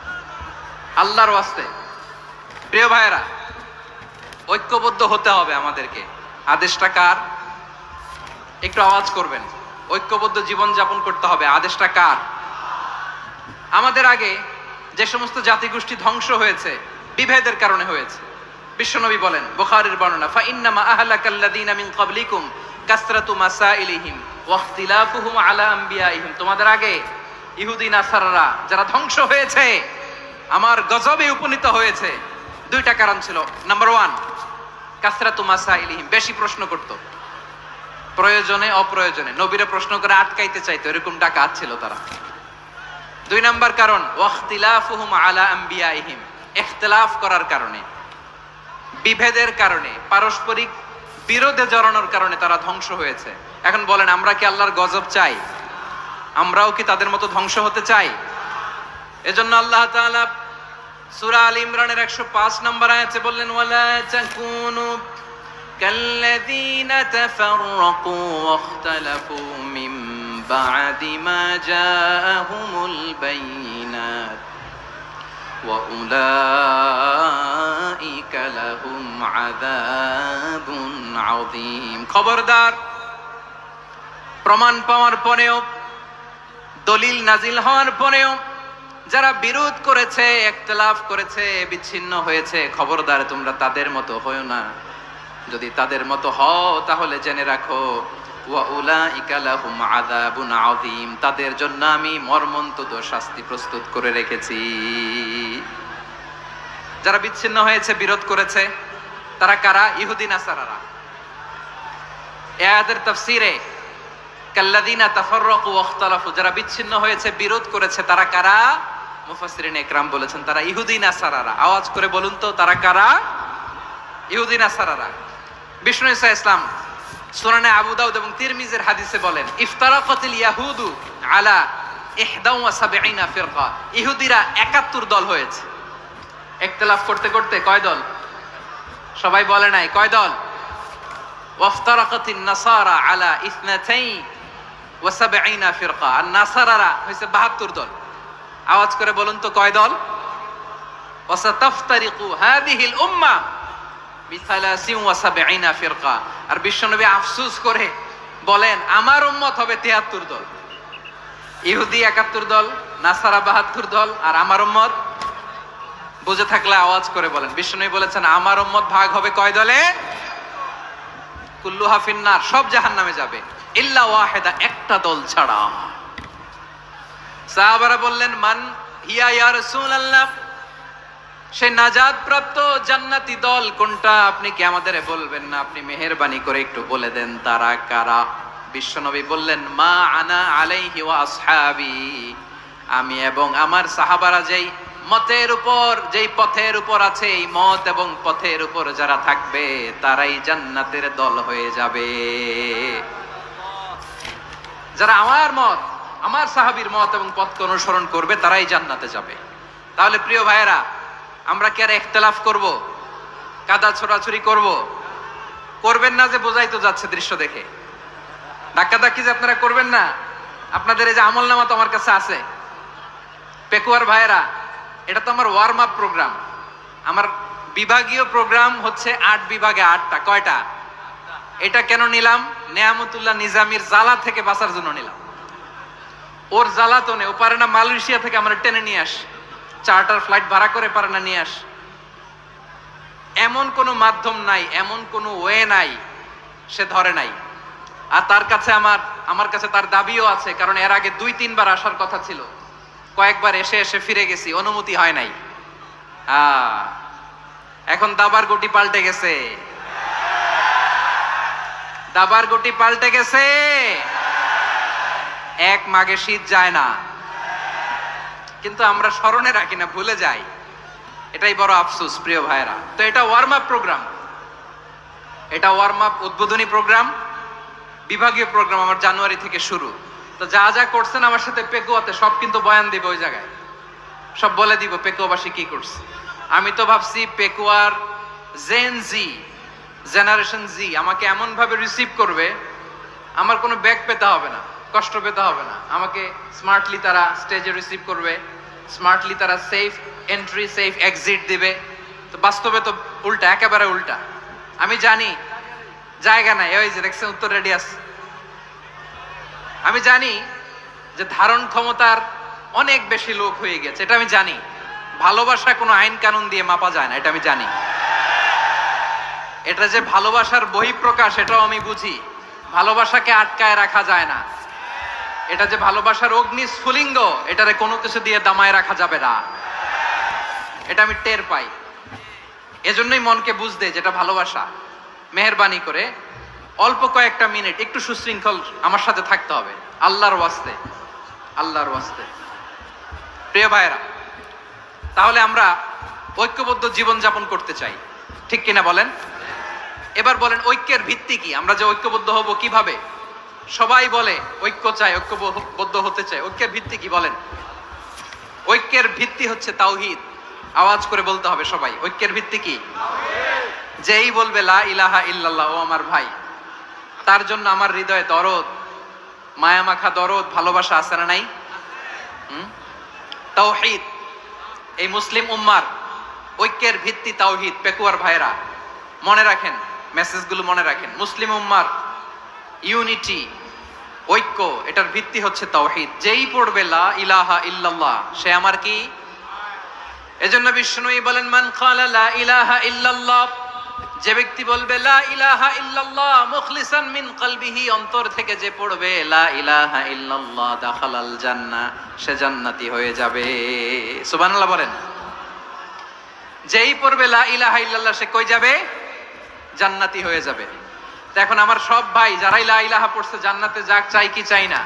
আল্লাহর ওয়াস্তে প্রিয় ভাইয়েরা ঐক্যবদ্ধ হতে হবে আমাদেরকে আদেশটা কার একটু আওয়াজ করবেন ঐক্যবদ্ধ জীবন যাপন করতে হবে আদেশটা কার আমাদের আগে যে সমস্ত জাতিগোষ্ঠী ধ্বংস হয়েছে বিভেদের কারণে হয়েছে বিশ্বনবী বলেন বুখারীর বর্ণনা ফা ইন্নামা আহলাকাল্লাযীনা মিন ক্বাবলিকুম কাসরাতু মাসাইলিহিম ওয়া ইখতিলাফুহুম আলা আমবিয়াইহিম তোমাদের আগে ইহুদি নাসারারা যারা ধ্বংস হয়েছে আমার গজবে উপনীত হয়েছে 2টা কারণ ছিল নাম্বার 1 কাসরাতু মাসাইলিহিম বেশি প্রশ্ন করত প্রয়োজনে অপ্রয়োজনে নবীরে প্রশ্ন করে আটকাইতে চাইতো এরকম ডাকাত ছিল তারা 2 নাম্বার কারণ ওয়াখতিলাফুহুম আলা আমবিয়াইহিম ইখতিলাফ করার কারণে বিভেদের কারণে পারস্পরিক বিরোধে জড়ানোর কারণে তারা ধ্বংস হয়েছে। এখন বলেন, আমরা কি আল্লাহর গজব চাই? আমরাও কি তাদের মতো ধ্বংস হতে চাই? এজন্য আল্লাহ তাআলা সূরা আল ইমরানের 105 নম্বর আয়াতে বললেন, ওয়ালা তাকুনু কাল্লাযীনা তাফাররাকু ওয়াখতালাফু মিন বা'দি মা জাআহুমুল বাইয়িনাত ওয়া উলাইকা লাহুম আযাবুন আযীম। খবরদার, প্রমাণ পাওয়ার পরেও, দলিল নাজিল হওয়ার পরেও যারা বিরোধ করেছে, ইখতিলাফ করেছে, বিচ্ছিন্ন হয়েছে, খবরদার তোমরা তাদের মতো হয়ো না। যদি তাদের মতো হও তাহলে জেনে রাখো, ওয়া উলাইকা লাহুম আযাবুন আযীম, তাদের জন্য আমি মর্মন্তুদ শাস্তি প্রস্তুত করে রেখেছি। যারা বিচ্ছিন্ন হয়েছে, বিরোধ করেছে, তারা কারা? ইহুদি নাসারারা। এই আয়াতের তাফসীরে কাল্লাযীনা তাফাররাকু ওয়াখতালাফু, যারা বিচ্ছিন্ন হয়েছে, বিরোধ করেছে, তারা কারা? মুফাসসিরিন ইকরাম বলেছেন তারা ইহুদি নাসারারা। আওয়াজ করে বলুন তো, তারা কারা? ইহুদি নাসারারা। বিষ্ণু ঈসা ইসলাম সুনানে আবু দাউদ এবং তিরমিজির হাদিসে বলেন, ইফতারাকাতিল ইয়াহুদু আলা 71 ফিরকা, ইহুদিরা 71 দল হয়েছে। ইখতিলাফ করতে করতে কয় দল? সবাই বলে নাই, কয় দল? ওয়াফতারাকাতিন নাসারা আলা 72 ফিরকা, আর নাসারারা হইছে 72 দল। আওয়াজ করে বলুন তো, কয় দল? ওয়াসাতাফতারিকু হাদিহিল উম্মাহ বি73 ফিরকা। আর বিশ্বনবী আফসোস করে বলেন, আমার উম্মত হবে 73 দল। ইহুদি 71 দল, নাসারা 72 দল, আর আমার উম্মত, বুঝে থাকলে আওয়াজ করে বলেন। বিশ্বনবী বলেছেন, আমার উম্মত ভাগ হবে কয় দলে? কুল্লুহা ফিন্নার, সব জাহান্নামে যাবে, ইল্লা ওয়াহিদা, একটা দল ছাড়া। সাহাবারা বললেন, মান হিয়া ইয়া রাসূলুল্লাহ, সেই নাজাত প্রাপ্ত জান্নাতি দল কোনটা? আপনি কি আমাদের বলবেন না? আপনি মেহেরবানি করে একটু বলে দেন তারা কারা। বিশ্বনবী বললেন, মা আনা আলাইহি ওয়া আসহাবি, আমি এবং আমার সাহাবারা যেই মতের উপর, যেই পথের উপর আছে, এই মত এবং পথের উপর যারা থাকবে তারাই জান্নাতের দল হয়ে যাবে। যারা আমার মত, আমার সাহাবীর মত এবং পথকে অনুসরণ করবে তারাই জান্নাতে যাবে। তাহলে প্রিয় ভাইয়েরা, আমরা কি আর ইখতিলাফ করব? কাদা ছোড়াছুরি করব? করবেন না যে বোঝাই তো যাচ্ছে দৃশ্য দেখে। ধাক্কাধাক্কি যে আপনারা করবেন না। আপনাদের এই যে আমলনামা তো আমার কাছে আছে। পেকুয়ার ভাইয়েরা, এটা তো আমার ওয়ার্ম আপ প্রোগ্রাম। আমার বিভাগীয় প্রোগ্রাম হচ্ছে 8 বিভাগে 8টা। কয়টা? এটা কেন নিলাম? নেয়ামতুল্লাহ নিজামীর জ্বালা থেকে বাঁচার জন্য নিলাম। ওর জ্বালাতনে ও পারে না মালয়েশিয়া থেকে আমরা টেনে নিয়ে আস, চার্টার ফ্লাইট ভাড়া করে পারে না নিয়ে আস। এমন কোনো মাধ্যম নাই, এমন কোনো ওয়ে নাই সে ধরে নাই। আর তার কাছে আমার কাছে তার দাবিও আছে, কারণ এর আগে 2-3 বার আসার কথা ছিল। কয়েকবার এসে এসে ফিরে গেছি, অনুমতি হয় নাই। এখন দাবার গুটি পাল্টে গেছে, দাবার গুটি পাল্টে গেছে। এক মাঘে শীত যায় না, কিন্তু আমরা স্মরণে রাখি না, ভুলে যাই। এটাই বড় আফসোস প্রিয় ভাইরা। তো এটা ওয়ার্ম আপ প্রোগ্রাম, এটা ওয়ার্ম আপ উদ্বোধনী প্রোগ্রাম, বিভাগীয় প্রোগ্রাম আমার জানুয়ারি থেকে শুরু। তো যা যা করছেন আমার সাথে পেকুয়াতে সব কিন্তু বয়ান দিব, ওই জায়গায় সব বলে দিব পেকুয়াবাসী কি করছে। আমি তো ভাবছি পেকুয়ার জেনারেশন জি আমাকে এমন ভাবে রিসিভ করবে, আমার কোনো ব্যাক পেতে হবে না, কষ্ট পেতে হবে না। আমাকে স্মার্টলি তারা স্টেজে রিসিভ করবে, স্মার্টলি তারা সেফ এন্ট্রি সেফ এক্সিট দিবে। তো বাস্তবে তো উল্টা, একেবারে উল্টা। আমি জানি জায়গা নাই, ওই যে দেখছেন উত্তর রেডি আছে। আমি জানি যে ধারণ ক্ষমতার অনেক বেশি লোক হয়ে গেছে, এটা আমি জানি। ভালোবাসা কোনো আইন কানুন দিয়ে মাপা যায় না, এটা আমি জানি। এটা যে ভালোবাসার বহিঃপ্রকাশ এটাও আমি বুঝি। ভালোবাসাকে আটকায় রাখা যায় না। এটা যে ভালোবাসার অগ্নি স্ফুলিঙ্গ, এটারে কোনো কিছু দিয়ে দামায় রাখা যাবে না, এটা আমি টের পাই। এজন্যই মনকে বুঝতে যেটা ভালোবাসা। মেহেরবানি করে অল্প কয়েকটা মিনিট একটু সুশৃঙ্খল আমার সাথে থাকতে হবে, আল্লাহর ওয়াস্তে, আল্লাহর ওয়াস্তে। প্রিয় ভাইরা, তাহলে আমরা ঐক্যবদ্ধ জীবন যাপন করতে চাই, ঠিক কিনা বলেন? এবার বলেন ঐক্যের ভিত্তি কি? আমরা যে ঐক্যবদ্ধ হব কিভাবে? সবাই বলে ঐক্য চাই, ঐক্যবদ্ধ হতে চাই। ঐক্যের ভিত্তি কি বলেন? ঐক্যের ভিত্তি হচ্ছে তাওহীদ। আওয়াজ করে বলতে হবে সবাই, ঐক্যের ভিত্তি কি? যেই বলবে লা ইলাহা ইল্লাল্লাহ, ও আমার ভাই, তার জন্য আমার হৃদয়ে দরদ, মায়া মাখা দরদ, ভালোবাসা আছে না নাই? তাওহীদ। এই মুসলিম উম্মার ঐক্যের ভিত্তি তাওহীদ। পেকুয়ার ভাইরা মনে রাখেন, মেসেজগুলো মনে রাখেন। মুসলিম উম্মার ইউনিটি, ঐক্য, এটার ভিত্তি হচ্ছে তাওহীদ। যেই পড়বে লা ইলাহা ইল্লাল্লাহ, সে আমার কি? এজন্য বিষ্ণুই বলেন, মান ক্বালা লা ইলাহা ইল্লাল্লাহ, যে ব্যক্তি বলবে লা ইলাহা ইল্লাল্লাহ মুখলিসান মিন কলবিহি, অন্তর থেকে যে পড়বে লা ইলাহা ইল্লাল্লাহ, দাখালাল জান্নাহ, সে জান্নাতি হয়ে যাবে। সুবহানাল্লাহ বলেন। যেই পড়বে লা ইলাহা ইল্লাল্লাহ, সে কই যাবে? জান্নাতি হয়ে যাবে। তো এখন আমার সব ভাই যারাই লা ইলাহা পড়ছে জান্নাতে যাক, চাই কি চাই না?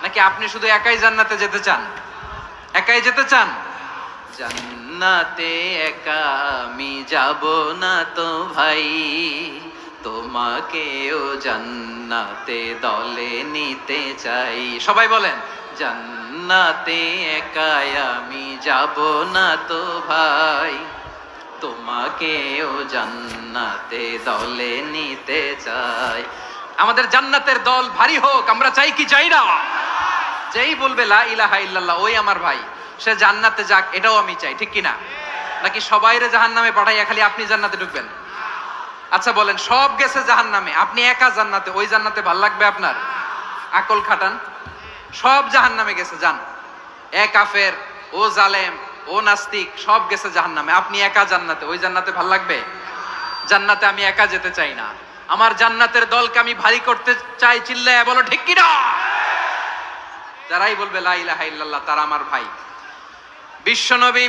নাকি আপনি শুধু একাই জান্নাতে যেতে চান? একাই যেতে চান? জান্নাতে একা আমি যাব না তো ভাই, তোমাকেও জান্নাতে দলে নিতে চাই। সবাই বলেন, জান্নাতে একা আমি যাব না তো ভাই, তোমাকেও জান্নাতে দলে নিতে চাই। আমাদের জান্নাতের দল ভারী হোক, আমরা চাই কি চাই না? যেই বলবে লা ইলাহা ইল্লাল্লাহ, ওই আমার ভাই, সে জান্নাতে যাক, এটাও আমি চাই, ঠিক কিনা? নাকি সবাইরে জাহান্নামে পাঠাইয়া খালি আপনি জান্নাতে ঢুকবেন? আচ্ছা বলেন, সব গেছে জাহান্নামে, আপনি একা জান্নাতে, ওই জান্নাতে ভাল লাগবে আপনার? আকল খাটান। সব জাহান্নামে গেছে, যান। এ কাফের, ও জালেম, ও নাস্তিক, সব গেছে জাহান্নামে, আপনি একা জান্নাতে, ওই জান্নাতে ভাল লাগবে? জান্নাতে আমি একা যেতে চাই না, আমার জান্নাতের দলকে আমি ভারী করতে চাই। চিল্লায় বলো ঠিক কিনা? যারাই বলবে লা ইলাহা ইল্লাল্লাহ, তারা আমার ভাই। বিশ্বনবী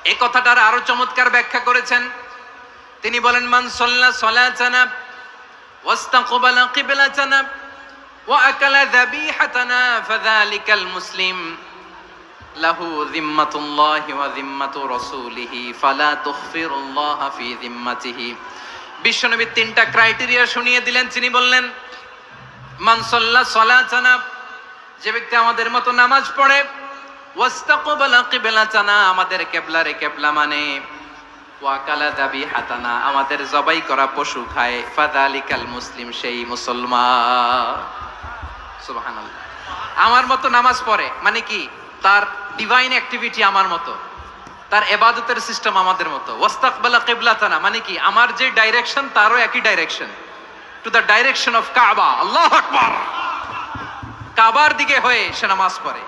এই কথাটার আরো চমৎকার ব্যাখ্যা করেছেন। তিনি বলেন, মান সাল্লা সালাতানা ওয়াস্তাকবালা কিবলাতানা ওয়া আকালা যাবিহাতানা ফাযালিকাল মুসলিম লাহু যিম্মাতুল্লাহি ওয়া যিম্মাতু রাসূলিহি ফালা তুখফিরুল্লাহা ফি যিম্মাতিহি। বিশ্বনবী তিনটা ক্রাইটেরিয়া শুনিয়ে দিলেন। তিনি বললেন, মান সাল্লা সালাতানা, যে ব্যক্তি আমাদের মতো নামাজ পড়ে, ওয়াস্তাকবালা কিবলাতানা, আমাদের কিবলারে কিবলা মানে, ওয়া কালা যাবিহাতানা, আমাদের জবাই করা পশু খায়, ফাযালিকাল মুসলিম, সেই মুসলমান। সুবহানাল্লাহ। আমার মতো নামাজ পড়ে মানে কি? তার ডিভাইন অ্যাক্টিভিটি আমার মতো, তার ইবাদতের সিস্টেম আমাদের মতো। ওয়াস্তাকবালা কিবলাতানা মানে কি? আমার যে ডাইরেকশন, তারও একই direction, to the direction of কাবা। আল্লাহু আকবার। কাবার দিকে হয়ে সে নামাজ পড়ে।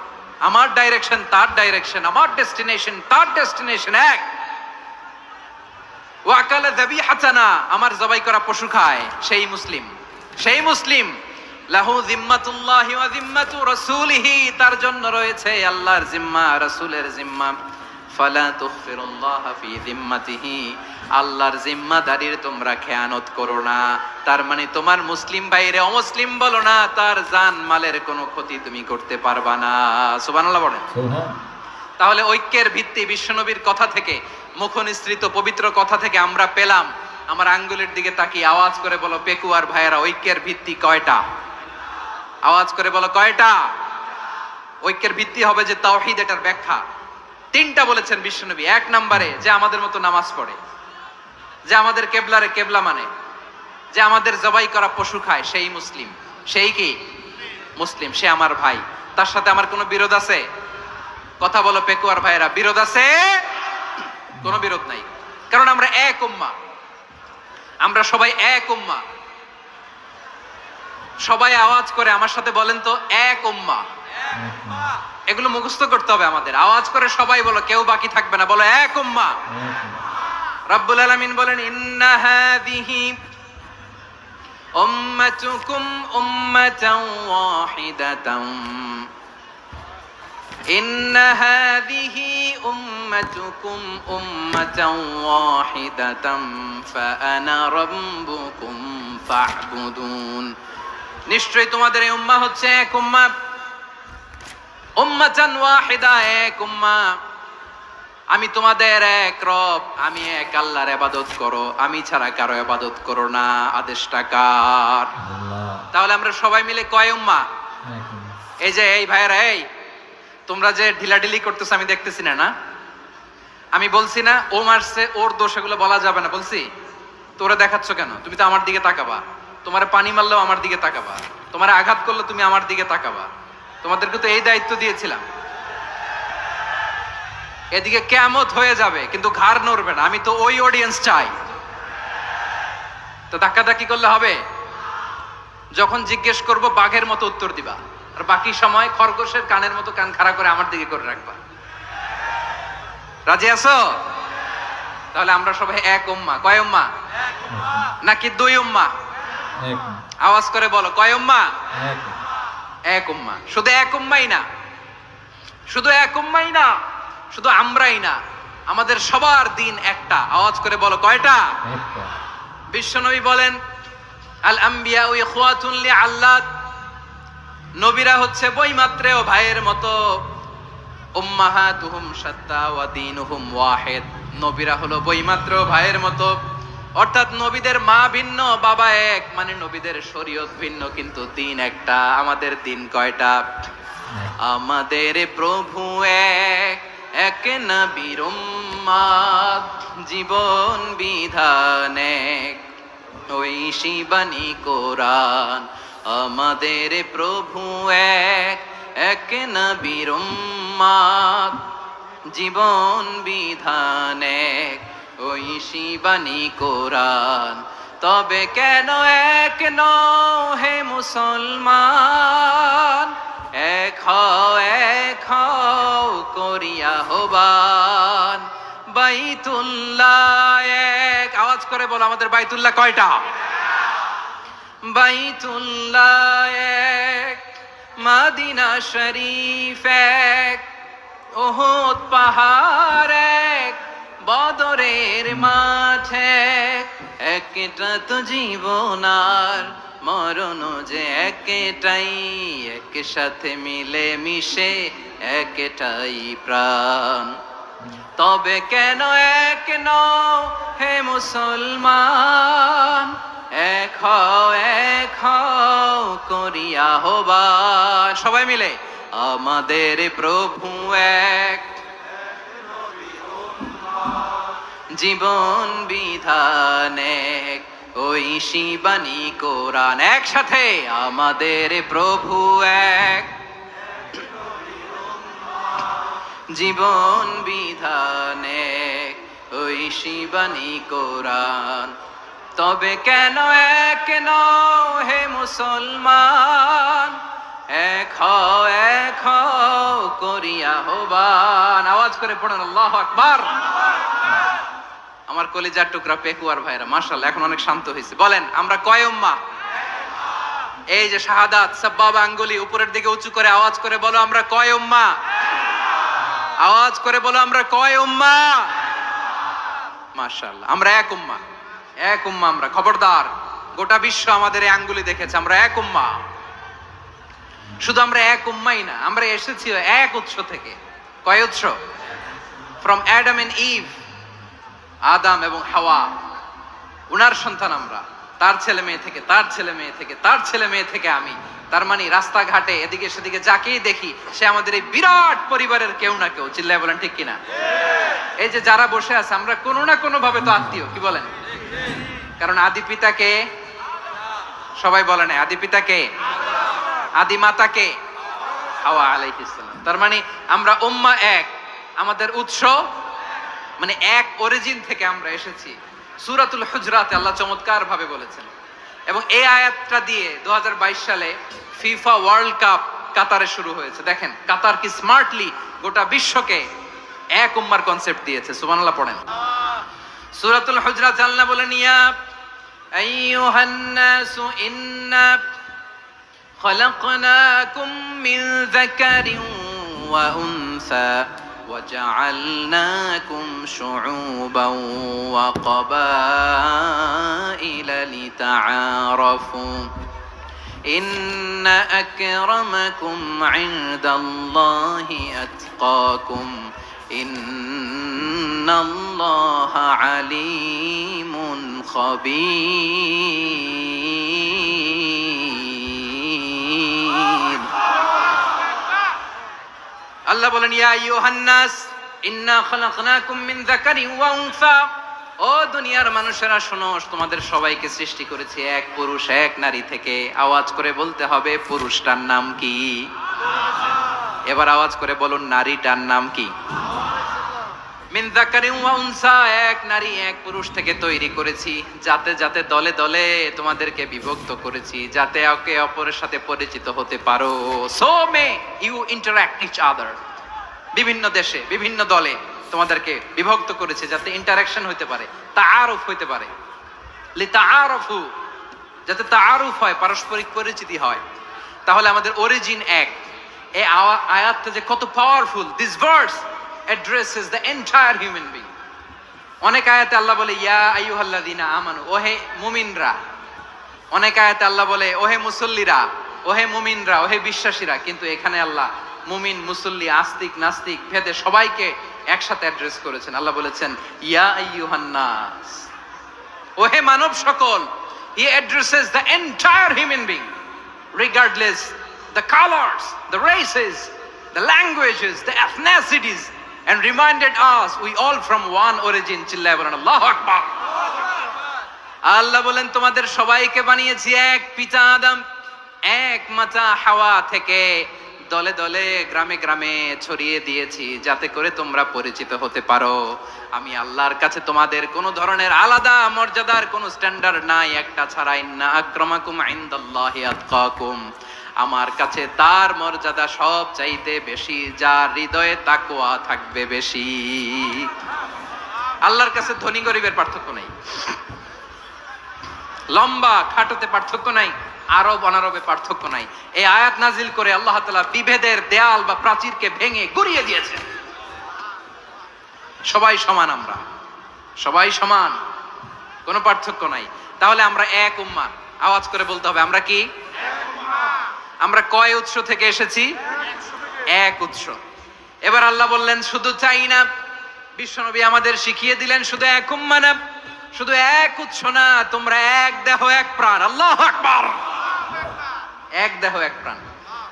আমার ডাইরেকশন, তার ডাইরেকশন, আমার ডেস্টিনেশন, তার ডেস্টিনেশন এক। ওয়া আকালা যাবিহাতানা, আমার জবাই করা পশু খায়, সেই মুসলিম। সেই মুসলিম। লাহু যিম্মাতুল্লাহি ওয়া যিম্মাতু রাসূলিহি, তার জন্য রয়েছে আল্লাহর জিম্মা, রাসূলের জিম্মা। ফালা তুখফিরুল্লাহা ফি যিম্মাতিহি, আল্লাহর জিম্মাদারির তোমরা খেয়ানত করো না। তার মানে তোমার মুসলিম ভাইরে অমুসলিম বলো না, তার জান মালের কোনো ক্ষতি তুমি করতে পারবা না। সুবহানাল্লাহ বলেন। তাহলে ঐক্যের ভিত্তি বিশ্বনবীর কথা থেকে, মুখনিসৃত পবিত্র কথা থেকে আমরা পেলাম। আমার আঙ্গুলের দিকে তাকিয়ে আওয়াজ করে বলো, পেকুয়ার ভাইয়েরা, ঐক্যের ভিত্তি কয়টা? আওয়াজ করে বলো, কয়টা? ঐক্যের ভিত্তি হবে যে তাওহীদ, এটার ব্যাখ্যা তিনটা বলেছেন বিশ্বনবী। এক নম্বরে, যে আমাদের মতো নামাজ পড়ে, যে আমাদের কেবলারে কেবলা মানে, যে আমাদের জবাই করা পশু খায়, সেই মুসলিম। সেই কি? মুসলিম। সে আমার ভাই। তার সাথে আমার কোনো বিরোধ আছে? কথা বলো পেকুয়ার ভাইয়েরা, বিরোধ আছে? কোনো বিরোধ নাই, কারণ আমরা এক উম্মাহ, আমরা সবাই এক উম্মাহ। সবাই আওয়াজ করে আমার সাথে বলেন তো, এক উম্মাহ। এগুলো মুখস্থ করতে হবে আমাদের। আওয়াজ করে সবাই বলো, কেউ বাকি থাকবে না, বলো এক উম্মাহ। রব্বুল আলামিন বলেন, ইন্না হাযিহি উম্মাতুকুম উম্মাতান ওয়াহিদাতান, ইন্না হাযিহি উম্মাতুকুম উম্মাতান ওয়াহিদাতান ফাআনা রাব্বুকুম ফা'বুদুন। নিশ্চয়ই তোমাদের এই উম্মাহ হচ্ছে এক উম্মাহ, উম্মাতান ওয়াহিদা, এক উম্মাহ। আমি তোমাদের এক রব, আমি এক আল্লাহর ইবাদত করো, আমি ছাড়া কারো ইবাদত করো না। আদেশটা কার? তাহলে আমরা সবাই মিলে কয় উম্মাহ? এই যে এই ভাইয়েরা, এই তোমরা যে ঢিলাঢিলি করতেছো আমি দেখতেছি না, না আমি বলছি না ও মারছে ওর দোষ, এগুলো বলা যাবে না বলছি? তোরা দেখাচ্ছ কেন? তুমি তো আমার দিকে তাকাবা। তোমার পানি মারলেও আমার দিকে তাকাবা, তোমার আঘাত করলে তুমি আমার দিকে তাকাবা। তোমাদেরকে তো এই দায়িত্ব দিয়েছিলাম। এদিকে কিয়ামত হয়ে যাবে কিন্তু ঘাড় নড়বে না, আমি তো ওই অডিয়েন্স চাই। তো ধাক্কাধাক্কি করলে হবে? যখন জিজ্ঞেস করব বাঘের মতো উত্তর দিবা, আর বাকি সময় খরগোশের কানের মতো কান খাড়া করে আমার দিকে করে রাখবা। রাজি আছো? তাহলে আমরা সবাই এক উম্মাহ। কয় উম্মাহ? নাকি দুই উম্মাহ? আওয়াজ করে বলো, কয় উম্মাহ? এক উম্মাহ। শুধু এক উম্মাই না, শুধু এক উম্মাই না, শুধু আমরাই না, আমাদের সবার দিন একটা। আওয়াজ করে বলো, কয়টা? বিশ্বনবী বলেন, আল আম্বিয়া ইখওয়াতুন লিআল্লাত, নবীরা হচ্ছে বৈমাত্রেয় ভাইয়ের মতো। উম্মাহাতুহুম শাত্তা ওয়া দীনুহুম ওয়াহিদ, নবীরা হলো বৈমাত্রেয় ভাইয়ের মতো। অর্থাৎ নবীদের মা ভিন্ন, বাবা এক, মানে নবীদের শরীয়ত ভিন্ন কিন্তু দিন একটা। আমাদের দিন কয়টা? আমাদের প্রভু এক, এক নবীর উম্মাদ, জীবন বিধান এক, ওই শিবানী কোরআন। আমাদের প্রভু এক, এক নবীর উম্মাদ, জীবন বিধান এক, ওই শিবানী কোরআন। তবে কেন এক নও হে মুসলমান, এক হও করিয়া হবান। বাইতুল্লাহ এক, আওয়াজ করে বলো আমাদের বাইতুল্লাহ কয়টা? বাইতুল্লাহ এক, মদিনা শরীফ এক, উহুদ পাহাড় এক, বদরের মাঠ এক। একটা তো জীবন আর মরণ যে একটাই, একসাথে মিলে মিশে একটাই প্রাণ। তবে কেন এক নও হে মুসলমান, এক হও করিয়া হবান। সবাই মিলে, আমাদের প্রভু এক, জীবন বিধান এক, ওই শিবানী কোরআন। একসাথে, আমাদের প্রভু এক, জীবন বিধান এক, ওই শিবানী কোরআন। তবে কেন এক নও হে মুসলমান, এক হও করিয়া হবান। আওয়াজ করে পড়েন আল্লাহু আকবার। আমার কলিজার টুকরা পেকুয়ার ভাইরা মাশাআল্লাহ এখন অনেক শান্ত হয়েছে। বলেন আমরা কয় উম্মাহ? এই যে শাহাদাত সাব্বাবা আঙ্গুলি উপরের দিকে উঁচু করে আওয়াজ করে বলো আমরা কয় উম্মাহ? আওয়াজ করে বলো আমরা কয় উম্মাহ? মাশাআল্লাহ আমরা এক উম্মাহ, এক উম্মাহ আমরা। খবরদার, গোটা বিশ্ব আমাদের এই আঙ্গুলি দেখেছে, আমরা এক উম্মাহ। শুধু আমরা এক উম্মাই না, আমরা এসেছি এক উৎস থেকে। কয় উৎস? ফ্রম অ্যাডাম এন্ড ইভ, আদম এবং হাওয়া, উনার সন্তান আমরা। তার ছেলে মেয়ে থেকে, তার ছেলে মেয়ে থেকে, তার ছেলে মেয়ে থেকে আমি। তার মানে রাস্তাঘাটে এদিকে সেদিকে যাকেই দেখি সে আমাদের এই বিরাট পরিবারের কেউ না কেউ। চিল্লায় বলেন ঠিক কিনা? এই যে যারা বসে আছে আমরা কোনো না কোনো ভাবে তো আত্মীয়, কি বলেন? কারণ আদি পিতাকে সবাই বলে না, আদি পিতাকে, আদি মাতাকে হাওয়া আলাইহিস সালাম। তার মানে আমরা উম্মাহ এক, আমাদের উৎস মানে এক অরিজিন থেকে আমরা এসেছি। সূরাতুল হুজরাতে আল্লাহ চমৎকার ভাবে বলেছেন, এবং এই আয়াতটা দিয়ে 2022 সালে ফিফা ওয়ার্ল্ড কাপ কাতারে শুরু হয়েছে। দেখেন কাতার কি স্মার্টলি গোটা বিশ্বকে এক উম্মার কনসেপ্ট দিয়েছে। সুবহানাল্লাহ পড়েন। সূরাতুল হুজরাত আল্লাহ বলেন, ইয়া আইয়ুহান নাসু ইন্না খলাকনাকুম মিন যাকারিন ওয়া উনসা وجعلناكم شعوبا وقبائل لتعارفوا إن أكرمكم عند الله أتقاكم ইন্নাল্লাহা আলিমুন খাবীর। আল্লাহ বলেন, ইয়া আইয়ুহান নাস ইন্না খালাকনাকুম মিন যাকারিন ওয়া উনসা। ও দুনিয়ার মানুষেরা শোনো, তোমাদের সবাইকে সৃষ্টি করেছি এক পুরুষ এক নারী থেকে। আওয়াজ করে বলতে হবে, পুরুষটার নাম কি? এবার আওয়াজ করে বলুন, নারীটার নাম কি? মিন যাকারিন ওয়া উনসা, এক নারী এক পুরুষ থেকে তৈরি করেছি। যাতে যাতে দলে দলে তোমাদেরকে বিভক্ত করেছি, যাতে একে অপরের সাথে পরিচিত হতে পারো। So may you interact each other. বিভিন্ন দেশে বিভিন্ন দলে তোমাদেরকে বিভক্ত করেছে যাতে ইন্টারাকশন হইতে পারে, তাআরুফ হইতে পারে। লিতাআরফু, যাতে তাআরুফ হয়, পারস্পরিক পরিচিতি হয়। তাহলে আমাদের অরিজিন এক। এই আয়াতটা যে কত powerful! This verse addresses the entire human being. অনেক আয়াতে আল্লাহ বলে ইয়া আইয়ুহাল্লাযীনা আমানু, ওহে মুমিনরা। অনেক আয়াতে আল্লাহ বলে ওহে মুসল্লিরা, ওহে মুমিনরা, ওহে বিশ্বাসীরা। কিন্তু এখানে আল্লাহ মুমিন মুসল্লি আস্তিক নাস্তিক ভেদে সবাইকে একসাথে অ্যাড্রেস করেছেন। আল্লাহ বলেছেন ইয়া আইয়ুহান নাস, ওহে মানব সকল। হি addresses the entire human being regardless the colours, the races, the languages, the এথনিসিটিস, and reminded us we all from one origin. চিল্লায় বলেন আল্লাহু আকবার। আল্লাহ বলেন তোমাদের সবাইকে বানিয়েছি এক পিতা আদম, এক মাতা হাওয়া থেকে। দলে দলে গ্রামে গ্রামে ছড়িয়ে দিয়েছি যাতে করে তোমরা পরিচিত হতে পারো। আমি আল্লাহর কাছে তোমাদের কোনো ধরনের আলাদা মর্যাদার কোনো স্ট্যান্ডার্ড নাই, একটা ছাড়া। ইন্না আক্রামাকুম ইনদাল্লাহি আতকাকুম, আমার কাছে তার মর্যাদা সব চাইতে বেশি যার হৃদয়ে তাকওয়া থাকবে বেশি। আল্লাহর কাছে ধনী গরিবের পার্থক্য নাই, লম্বা খাটোতে পার্থক্য নাই, আরব অনারবে পার্থক্য নাই। এই আয়াত নাজিল করে আল্লাহ তাআলা বিভেদের দেয়াল বা প্রাচীরকে ভেঙে গুড়িয়ে দিয়েছেন। সবাই সমান, আমরা সবাই সমান, কোনো পার্থক্য নাই। তাহলে আমরা এক উম্মাহ। আওয়াজ করে বলতে হবে, আমরা কি? আমরা কয় উৎস থেকে এসেছি? এক উৎস। এবার আল্লাহ বললেন শুধু চাই না, বিশ্বনবী আমাদের শিখিয়ে দিলেন শুধু এক উম্মাহ না, শুধু এক উৎস না, তোমরা এক দেহ এক প্রাণ। আল্লাহু আকবার। এক দেহ এক প্রাণ,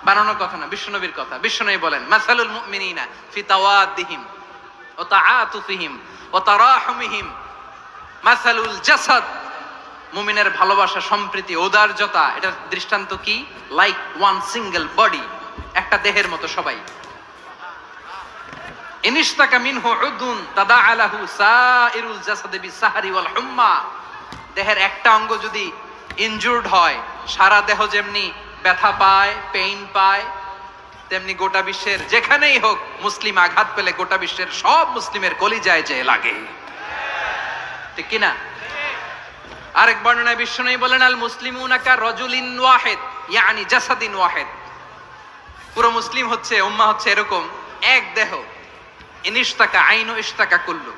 বানানো কথা না, বিশ্বনবীর কথা। বিশ্বনবী বলেন মাসালুল মুমিনিনা ফি তাওয়াদ্দিহিম ওয়া তাআতুফিহিম ওয়া তারাহুমিহিম মাসালুল জাসাদ। মুমিনের ভালোবাসা, সম্প্রীতি, ঔদার্যতা, এটার দৃষ্টান্ত কি? লাইক ওয়ান সিঙ্গেল বডি, একটা দেহের মতো সবাই। ইনিশতাকা মিনহু উদুন তাদাআ লাহু সাইরুল জাসাদি বিসাহরি ওয়াল হুম্মা। দেহের একটা অঙ্গ যদি ইনজুরড হয়, সারা দেহ যেমনি ব্যথা পায়, পেইন পায়, তেমনি গোটা বিশ্বের যেখানেই হোক মুসলিম আঘাত পেলে গোটা বিশ্বের সব মুসলিমের কলিজায় যে লাগে, ঠিক কিনা? আরেক বর্ণনায় বিশ্বনবী বলেন আল মুসলিমুনা কা রাজুলিন ওয়াহিদ ইয়ানি জাসাদিন ওয়াহিদ। পুরো মুসলিম হচ্ছে, উম্মাহ হচ্ছে এরকম এক দেহ। ইনিশতাকা আইনু ইশতাকা কুল্লু।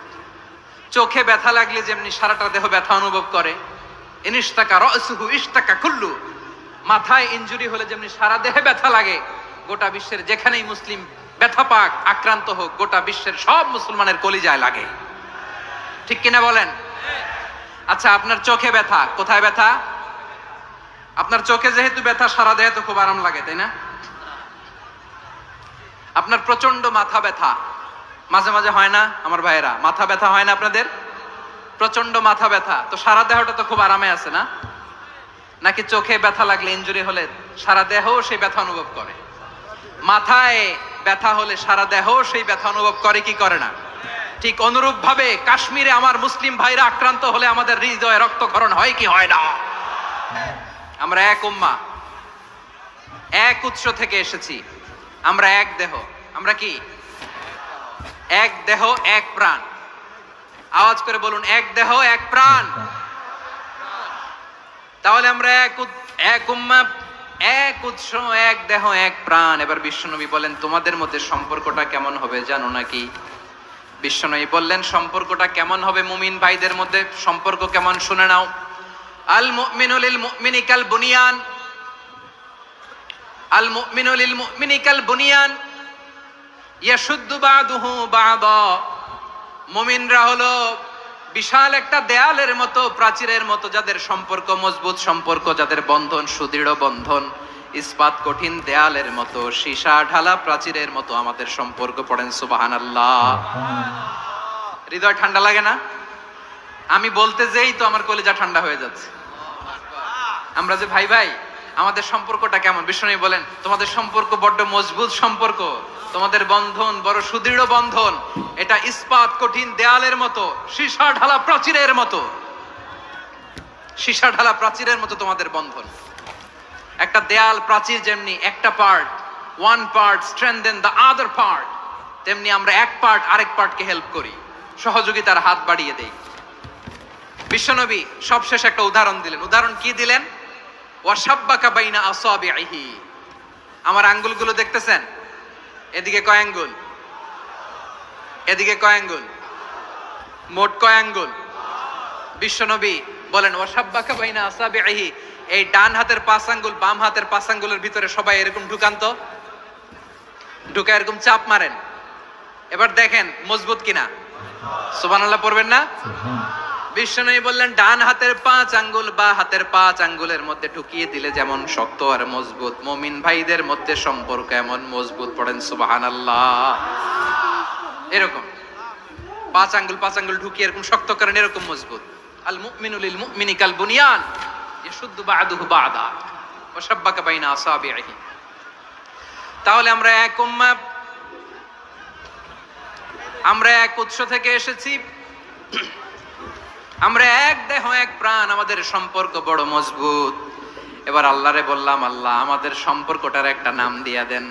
চোখে ব্যথা লাগলে যেমনি সারাটা দেহ ব্যথা অনুভব করে, ইনিশতাকা রাসুহু ইশতাকা কুল্লু। মাথায় ইনজুরি হলে যেমনি সারা দেহে ব্যথা লাগে, গোটা বিশ্বের যেখানেই মুসলিম ব্যথা পাক, আক্রান্ত হোক, গোটা বিশ্বের সব মুসলমানের কলিজায় লাগে, ঠিক কিনা বলেন? আচ্ছা, আপনার চোখে ব্যথা, কোথায় ব্যথা? আপনার চোখে যেহেতু ব্যথা, সারা দেহে তো খুব আরাম লাগে, তাই না? আপনার প্রচন্ড মাথা ব্যথা মাঝে মাঝে হয় না আমার ভাইয়েরা? মাথা ব্যথা হয় না আপনাদের? প্রচন্ড মাথা ব্যথা, তো সারা দেহটা তো খুব আরামে আছে না? নাকি চোখে ব্যথা লাগলে, ইনজুরি হলে সারা দেহ সেই ব্যথা অনুভব করে? মাথায় ব্যথা হলে সারা দেহ সেই ব্যথা অনুভব করে কি করে না? ঠিক অনুরূপ ভাবে কাশ্মীরে আমার মুসলিম ভাইরা আক্রান্ত হলে আমাদের হৃদয়ে রক্তক্ষরণ হয় কি হয় না? আমরা এক উম্মাহ, এক উৎস থেকে এসেছি, আমরা এক দেহ। আমরা কি? এক দেহ এক প্রাণ। আওয়াজ করে বলুন, এক দেহ এক প্রাণ। তাহলে আমরা এক উম্মাহ, এক উৎস, এক দেহ এক প্রাণ। এবার বিশ্বনবী বলেন তোমাদের মধ্যে সম্পর্কটা কেমন হবে জানো নাকি? বিশ্বনবী বললেন সম্পর্কটা কেমন হবে মুমিন ভাইদের মধ্যে? সম্পর্ক কেমন শুনে নাও। আল মুমিনু লিল মুমিনি কাল বুনিয়ান, আল মুমিনু লিল মুমিনি কাল বুনিয়ান ইয়াশুদ্দু বাদুহু বাদা, মুমিনরা হলো বিশাল একটা দেয়ালের মতো, প্রাচীরের মতো, যাদের সম্পর্ক মজবুত সম্পর্ক, যাদের বন্ধন সুদৃঢ় বন্ধন, ইস্পাত কঠিন দেয়ালের মতো, সীসা ঢালা প্রাচীরের মতো আমাদের সম্পর্ক। পড়েন সুবহানাল্লাহ। হৃদয় ঠান্ডা লাগে না? আমি বলতে যেই তো আমার কলিজা ঠান্ডা হয়ে যাচ্ছে। আমরা যে ভাই ভাই, আমাদের সম্পর্কটা কেমন? বিষ্ণু বলেন তোমাদের সম্পর্ক বড্ড মজবুত সম্পর্ক, তোমাদের বন্ধন বড় সুদৃঢ় বন্ধন, এটা ইস্পাত কঠিন দেয়ালের মতো, সীসা ঢালা প্রাচীরের মতো, সীসা ঢালা প্রাচীরের মতো তোমাদের বন্ধন। একটা দেয়াল প্রাচীর যেমনি একটা part, one part strengthen the other part, তেমনি আমরা এক পার্ট আরেক পার্টকে হেল্প করি, সহযোগিতার হাত বাড়িয়ে দেই। বিশ্বনবী সবশেষ একটা উদাহরণ দিলেন। উদাহরণ কি দিলেন? ওয়াশাব্বাকা বাইনা আসাবিহি, আমার আঙ্গুলগুলো দেখতেছেন? এদিকে কয় আঙ্গুল, এদিকে কয় আঙ্গুল, মোট কয় আঙ্গুল? বিশ্বনবী বলেন ওয়াশাব্বাকা বাইনা আসাবিহি, এই ডান হাতের 5 আঙ্গুল বাম হাতের 5 আঙ্গুলের ভিতরে সবাই এরকম ঢুকান তো, ঢুকা এরকম চাপ মারেন, এবার দেখেন মজবুত কিনা। সুবহানাল্লাহ পড়বেন না? বিশ্বনবী বললেন ডান হাতের 5 আঙ্গুল বা হাতের 5 আঙ্গুলের মধ্যে ঢুকিয়ে দিলে যেমন শক্ত আর মজবুত, মুমিন ভাইদের মধ্যে সম্পর্ক এমন মজবুত। পড়েন সুবহানাল্লাহ। এরকম 5 আঙ্গুল ঢুকিয়ে এরকম শক্ত করেন, এরকম মজবুত। আল মুমিনু লিল মুমিনি কাল বুনিয়ান ইয়াশুদ্দু বা'দুহু বা'দা ওয়া শাব্বাকা বাইনা আসাবিহি। তাহলে আমরা এক উম্মাহ, আমরা এক উৎস থেকে এসেছি, আমরা এক দেহ এক প্রাণ, আমাদের সম্পর্ক বড় মজবুত। এবার আল্লাহরে বললাম, আল্লাহ আমাদের সম্পর্কটার একটা নাম দিয়া দেন।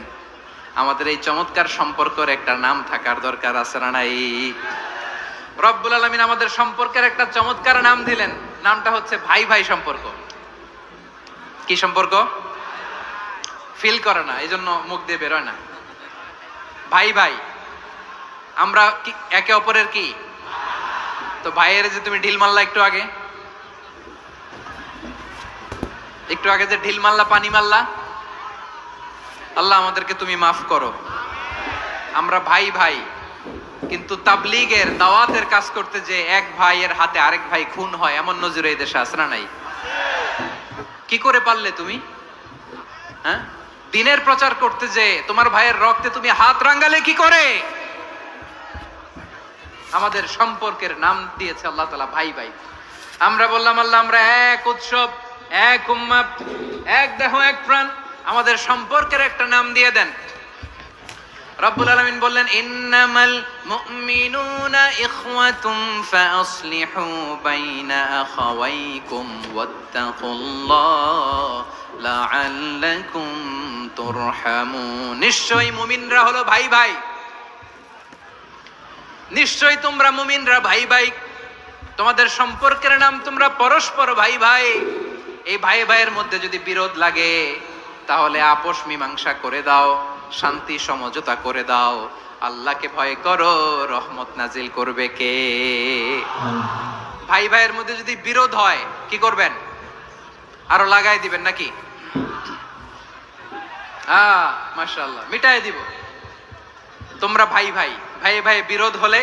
আমাদের এই চমৎকার সম্পর্কের একটা নাম থাকার দরকার আছে না নাই? রব্বুল আলামিন আমাদের সম্পর্কের একটা চমৎকার নাম দিলেন, নামটা হচ্ছে ভাই ভাই সম্পর্ক। কি সম্পর্ক? ফিল করে না, এই জন্য মুখ দিয়ে বেরোয় না। ভাই ভাই, আমরা একে অপরের কি? তো ভাইয়ের যে তুমি ঢিল মারলা একটু আগে, একটু আগে যে ঢিল মারলা, পানি মারলা, আল্লাহ আমাদেরকে তুমি মাফ করো। আমরা ভাই ভাই, কিন্তু তাবলীগের দাওয়াতের কাজ করতে যে এক ভাইয়ের হাতে আরেক ভাই খুন হয়, এমন নজির এই দেশে আছে না নাই? কি করে পারলে তুমি? হ্যাঁ, দিনের প্রচার করতে যে তোমার ভাইয়ের রক্তে তুমি হাত রাঙ্গালে কি করে? আমাদের সম্পর্কের নাম দিয়েছে আল্লাহ তাআলা ভাই ভাই। আমরা বললাম আল্লাহ আমরা এক উৎসব, এক উম্মাহ, এক দেহ এক প্রাণ, আমাদের সম্পর্কের একটা নাম দিয়ে দেন। রব্বুল আলামিন বললেন ইন্নামাল মুমিনুনা ইখওয়াতুম ফাআসলিহু বাইনা আখাওয়াইকুম ওয়াত্তাকুল্লাহ লাআল্লাকুম তুরহামুন। নিশ্চয়ই মুমিনরা হলো ভাই ভাই, নিশ্চয়ই তোমরা মুমিনরা ভাই ভাই, তোমাদের সম্পর্কের নাম তোমরা পরস্পর ভাই ভাই। এই ভাই ভাইয়ের মধ্যে যদি বিরোধ লাগে তাহলে আপোষ মীমাংসা করে দাও, শান্তি সমঝোতা করে দাও। আল্লাহকে ভয় করো, রহমত নাজিল করবে কে? ভাই ভাইয়ের মধ্যে যদি বিরোধ হয় কি করবেন? আরো লাগাই দিবেন নাকি? মাশাআল্লাহ, মিটাই দিব। তোমরা ভাই ভাই, ভাই ভাই বিরোধ হলে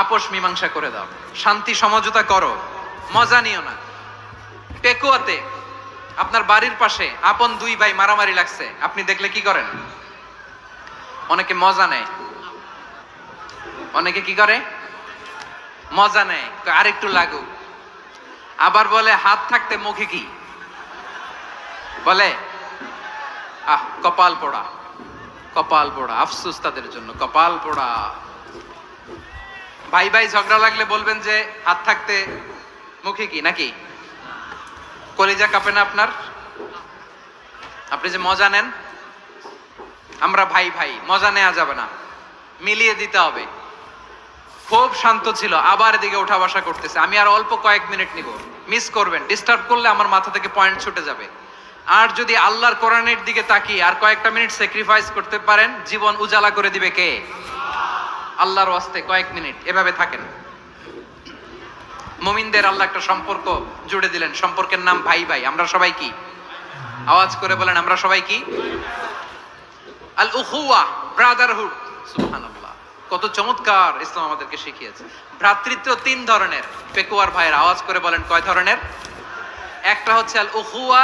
আপোষ মীমাংসা করে দাও, শান্তি সমঝোতা করো, মজা নিও না। পেকুয়াতে আপনার বাড়ির পাশে আপন 2 ভাই মারামারি লাগছে, আপনি দেখলে কি করেন? অনেকে মজা নেয়। অনেকে কি করে? মজা নেয়, আরেকটু লাগুক। আবার বলে হাত থাকতে মুখে কি বলে? কপাল পোড়া, কপাল পোড়া। আফসোস তাদের জন্য, কপাল পোড়া। ভাই ভাই ঝগড়া লাগলে বলবেন যে হাত থাকতে মুখে কি, নাকি? কলিজা কাঁপে না আপনার? আপনি যে মজা নেন। আমরা ভাই ভাই, মজা নেওয়া যাবে না, মিলিয়ে দিতে হবে। খুব শান্ত ছিল, আবার এদিকে ওঠা বসা করতেছে। আমি আর অল্প কয়েক মিনিট নিব, মিস করবেন। ডিস্টার্ব করলে আমার মাথা থেকে পয়েন্ট ছুটে যাবে। আর যদি আল্লাহর কোরআনের দিকে তাকিয়ে আর কয়েকটা মিনিট স্যাক্রিফাইস করতে পারেন, জীবন উজালা করে দিবে কে? আল্লাহর ওয়াস্তে কয়েক মিনিট এভাবে থাকেন। মুমিনদের আল্লাহ একটা সম্পর্ক জুড়ে দিলেন, সম্পর্কের নাম ভাই ভাই। আমরা সবাই কি? আওয়াজ করে বলেন, আমরা সবাই কি? আল উখুয়া, ব্রাদারহুড। সুবহানাল্লাহ, কত চমৎকার ইসলাম আমাদেরকে শিখিয়েছে। ভ্রাতৃত্ব তিন ধরনের। পেকুয়ার ভাইয়ের আওয়াজ করে বলেন কয় ধরনের? একটা হচ্ছে আল উখুয়া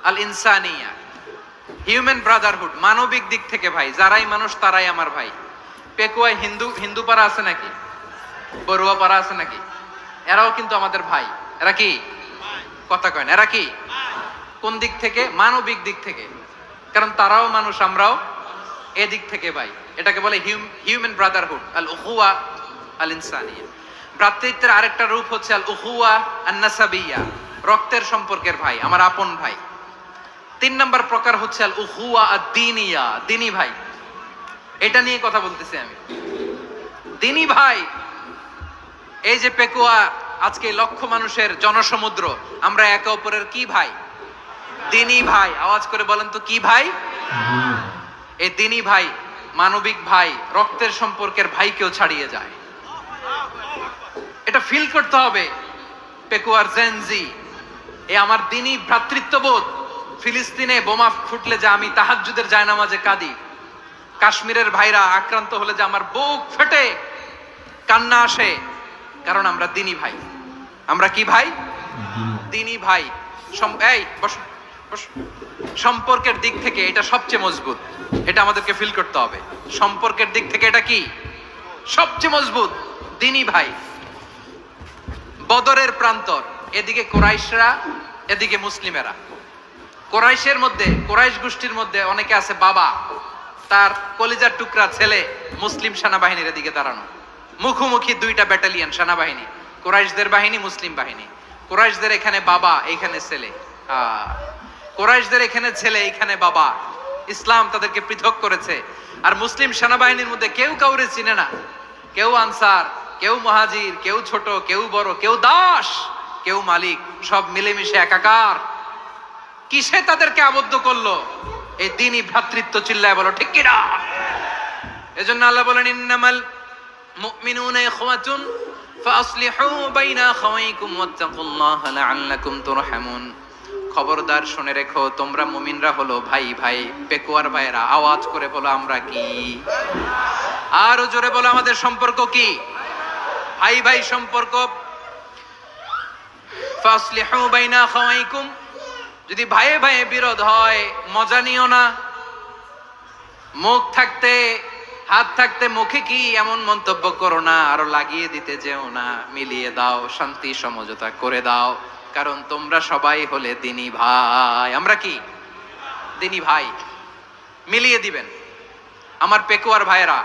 আল ইনসানিয়া, হিউম্যান ব্রাদারহুড, মানবিক দিক থেকে ভাই, যারাই মানুষ তারাই আমার ভাই। পেকুয়ায় হিন্দু পাড়া আছে নাকি? বড়ুয়া পাড়া আছে নাকি? এরাও কিন্তু আমাদের ভাই। এরা কি কথা কয় না? এরা কি কোন দিক থেকে? মানবিক দিক থেকে, কারণ তারাও মানুষ, আমরাও এদিক থেকে ভাই। এটাকে বলে হিউম্যান ব্রাদারহুড, আল উখুয়া আল ইনসানিয়া। ভ্রাতৃত্বের আরেকটা রূপ হচ্ছে আল উখুয়া আন নাসাবিয়া, রক্তের সম্পর্কের ভাই, আমার আপন ভাই। তিন নম্বর প্রকার হচ্ছে আল উখুয়া আদ দ্বীনিয়া, দ্বীনি ভাই। এটা নিয়ে কথা বলতেছি আমি, দ্বীনি ভাই। এই যে পেকুয়া, আজকে লক্ষ মানুষের জনসমুদ্র, আমরা একে অপরের কি ভাই? দ্বীনি ভাই। আওয়াজ করে বলেন তো কি ভাই? এই দ্বীনি ভাই, মানবিক ভাই, রক্তের সম্পর্কের ভাইকেও ছাড়িয়ে যায়। এটা ফিল করতে হবে। পেকুয়ার জেনজি, এ আমার দ্বীনি ভ্রাতৃত্ববোধ। ফিলিস্তিনে বোমা ফুটলে যে আমি তাহাজ্জুদের জায়নামাজে কাঁদি, কাশ্মীরের ভাইরা আক্রান্ত হলে যে আমার বুক ফেটে কান্না আসে, কারণ আমরা দ্বীনি ভাই। আমরা কি ভাই? দ্বীনি ভাই। এই বস বস। সম্পর্কের দিক থেকে এটা সবচেয়ে মজবুত, এটা আমাদেরকে ফিল করতে হবে। সম্পর্কের দিক থেকে এটা কি সবচেয়ে মজবুত? দ্বীনি ভাই। বদরের প্রান্তর, এদিকে কোরাইশরা, এদিকে মুসলিমেরা। কোরাইশের মধ্যে, কোরাইশ গোষ্ঠীর মধ্যে অনেকে আছে বাবা, তার কলিজার টুকরা ছেলে মুসলিম সেনাবাহিনীর এদিকে দাঁড়ানো, মুখোমুখি দুইটা ব্যাটালিয়ন সেনাবাহিনী, কোরাইশদের বাহিনী, মুসলিম বাহিনী। কোরাইশদের এখানে বাবা, এইখানে ছেলে। কোরাইশদের এখানে ছেলে, এইখানে বাবা। ইসলাম তাদেরকে পৃথক করেছে। আর মুসলিম সেনাবাহিনীর মধ্যে কেউ কাউরে চিনে না, কেউ আনসার, কেউ মুহাজির, কেউ ছোট, কেউ বড়, কেউ দাস, কেউ মালিক, সব মিলেমিশে একাকার। কিসে তাদেরকে আবদ্ধ করলো? এই দ্বীনি ভ্রাতৃত্ব। চিল্লায় বলো ঠিক কিনা? এজন্য আল্লাহ বলেন ইন্নামাল মুমিনুনা ইখওয়াতুন ফাসলিহু বাইনা আখাওয়াইকুম ওয়াত্তাকুল্লাহা লাআল্লাকুম তুরহামুন। খবরদার শুনে রেখো, তোমরা মুমিনরা হলো ভাই ভাই। পেকুয়ার ভাইরা আওয়াজ করে বলো আমরা কি? আরো জোরে বলো আমাদের সম্পর্ক কি? ভাই ভাই সম্পর্ক। ফাসলিহু বাইনা আখাওয়াইকুম, যদি ভাইয়ে ভাইয়ে বিরোধ হয় মজা নিও না। মুখ থাকতে, হাত থাকতে মুখে কি এমন মন্তব্য করো না, আরো লাগিয়ে দিতে যেও না। মিলিয়ে দাও, শান্তি সমঝোতা করে দাও, কারণ তোমরা সবাই হলে দ্বীনি ভাই। আমরা কি দ্বীনি ভাই? মিলিয়ে দিবেন। আমার পেকুয়ার ভাইয়েরা,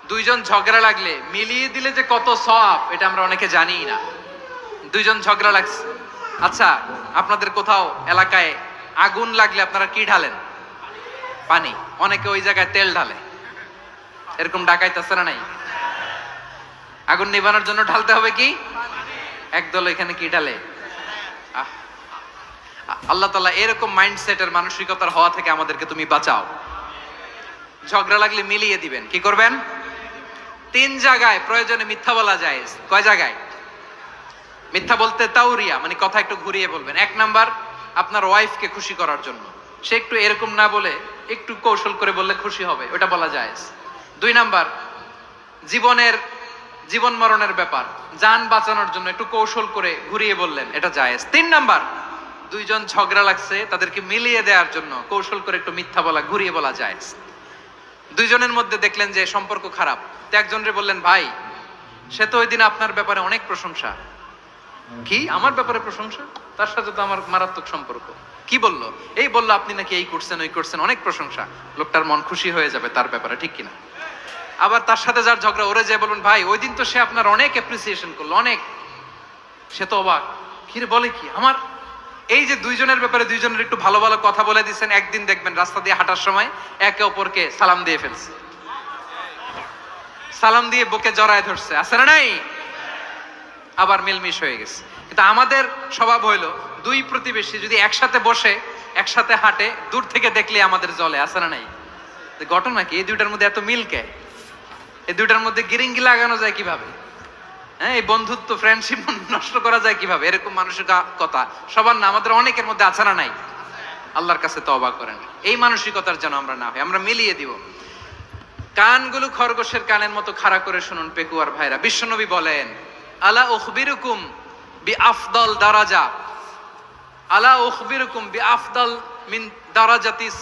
দুইজন ঝগড়া লাগলে মিলিয়ে দিলে যে কত সওয়াব, এটা আমরা অনেকে জানিই না। দুইজন ঝগড়া লাগছে, আচ্ছা আপনাদের কোথাও এলাকায় আগুন লাগলে আপনারা কি ঢালেন? পানি। অনেকে ওই জায়গায় তেল ঢালে। এরকম ডাকাইতেছে না নাই? আগুন নিভানোর জন্য ঢালতে হবে কি? একদল এখানে কি ঢালে? আল্লাহ তাআলা এরকম মাইন্ডসেটের, মানসিকতার হওয়া থেকে আমাদেরকে তুমি বাঁচাও। ঝগড়া লাগলে মিলিয়ে দিবেন। কি করবেন? তিন জায়গায় প্রয়োজনে মিথ্যা বলা যায়। কয় জায়গায় মিথ্যা বলতে? তাওরিয়া, মানে কথা একটু ঘুরিয়ে বলবেন। এক নাম্বার, আপনার ওয়াইফকে খুশি করার জন্য, সে একটু এরকম না বলে একটু কৌশল করে বললে খুশি হবে, ওটা বলা যায়। দুই নাম্বার, জীবন মরণের ব্যাপার, জান বাঁচানোর জন্য একটু কৌশল করে ঘুরিয়ে বললেন, এটা জায়েজ। তিন নাম্বার, দুইজন ঝগড়া লাগছে, তাদেরকে মিলিয়ে দেওয়ার জন্য কৌশল করে একটু মিথ্যা বলা, ঘুরিয়ে বলা জায়েজ। দুইজনের মধ্যে দেখলেন যে সম্পর্ক খারাপ, তো একজনরে বললেন ভাই, সে তো ওই দিন আপনার ব্যাপারে অনেক প্রশংসা। কি আমার ব্যাপারে প্রশংসা? তার সাথে তো আমার মারাত্মক সম্পর্ক। কি বললো? এই বললো আপনি নাকি এই করছেন ওই করছেন, অনেক প্রশংসা। লোকটার মন খুশি হয়ে যাবে তার ব্যাপারে, ঠিক কিনা? আবার তার সাথে যার ঝগড়া, ওরে যে বলুন ভাই ওই দিন তো সে আপনার অনেক অ্যাপ্রিসিয়েশন করলো, অনেক। সে তো অবাক, কি রে বলে কি? আমার এই যে দুইজনের ব্যাপারে দুইজনের একটু ভালো ভালো কথা বলে দিচ্ছেন, একদিন দেখবেন রাস্তা দিয়ে হাঁটার সময় একে অপরকে সালাম দিয়ে ফেলছে, সালাম দিয়ে বুকে জড়ায় ধরছে, আছে না নাই? আবার মিলমিশ হয়ে গেছে। কিন্তু আমাদের স্বভাব হইলো, দুই প্রতিবেশী যদি একসাথে বসে একসাথে হাঁটে, দূর থেকে দেখলে আমাদের জলে, আছে না নাই? ঘটনা কি? এই দুইটার মধ্যে এত মিল কে? এই দুইটার মধ্যে গিরিঙ্গি লাগানো যায় কিভাবে? হ্যাঁ, এই বন্ধুত্ব, ফ্রেন্ডশিপ নষ্ট করা যায় কিভাবে? এরকম মানসিকতা সবার না, আমাদের অনেকের মধ্যে আছে না নাই? আল্লাহর কাছে তওবা করেন, এই মানসিকতার যেন আমরা না হই, আমরা মিলিয়ে দিব। কানগুলো খরগোশের কানের মতো খাড়া করে শুনুন পেকুয়ার ভাইরা, বিশ্বনবী বলেন, আলা উখবিরুকুম বি আফদল দারাজা, আলা উখবিরুকুম বি আফদল মিন দারাজাতিস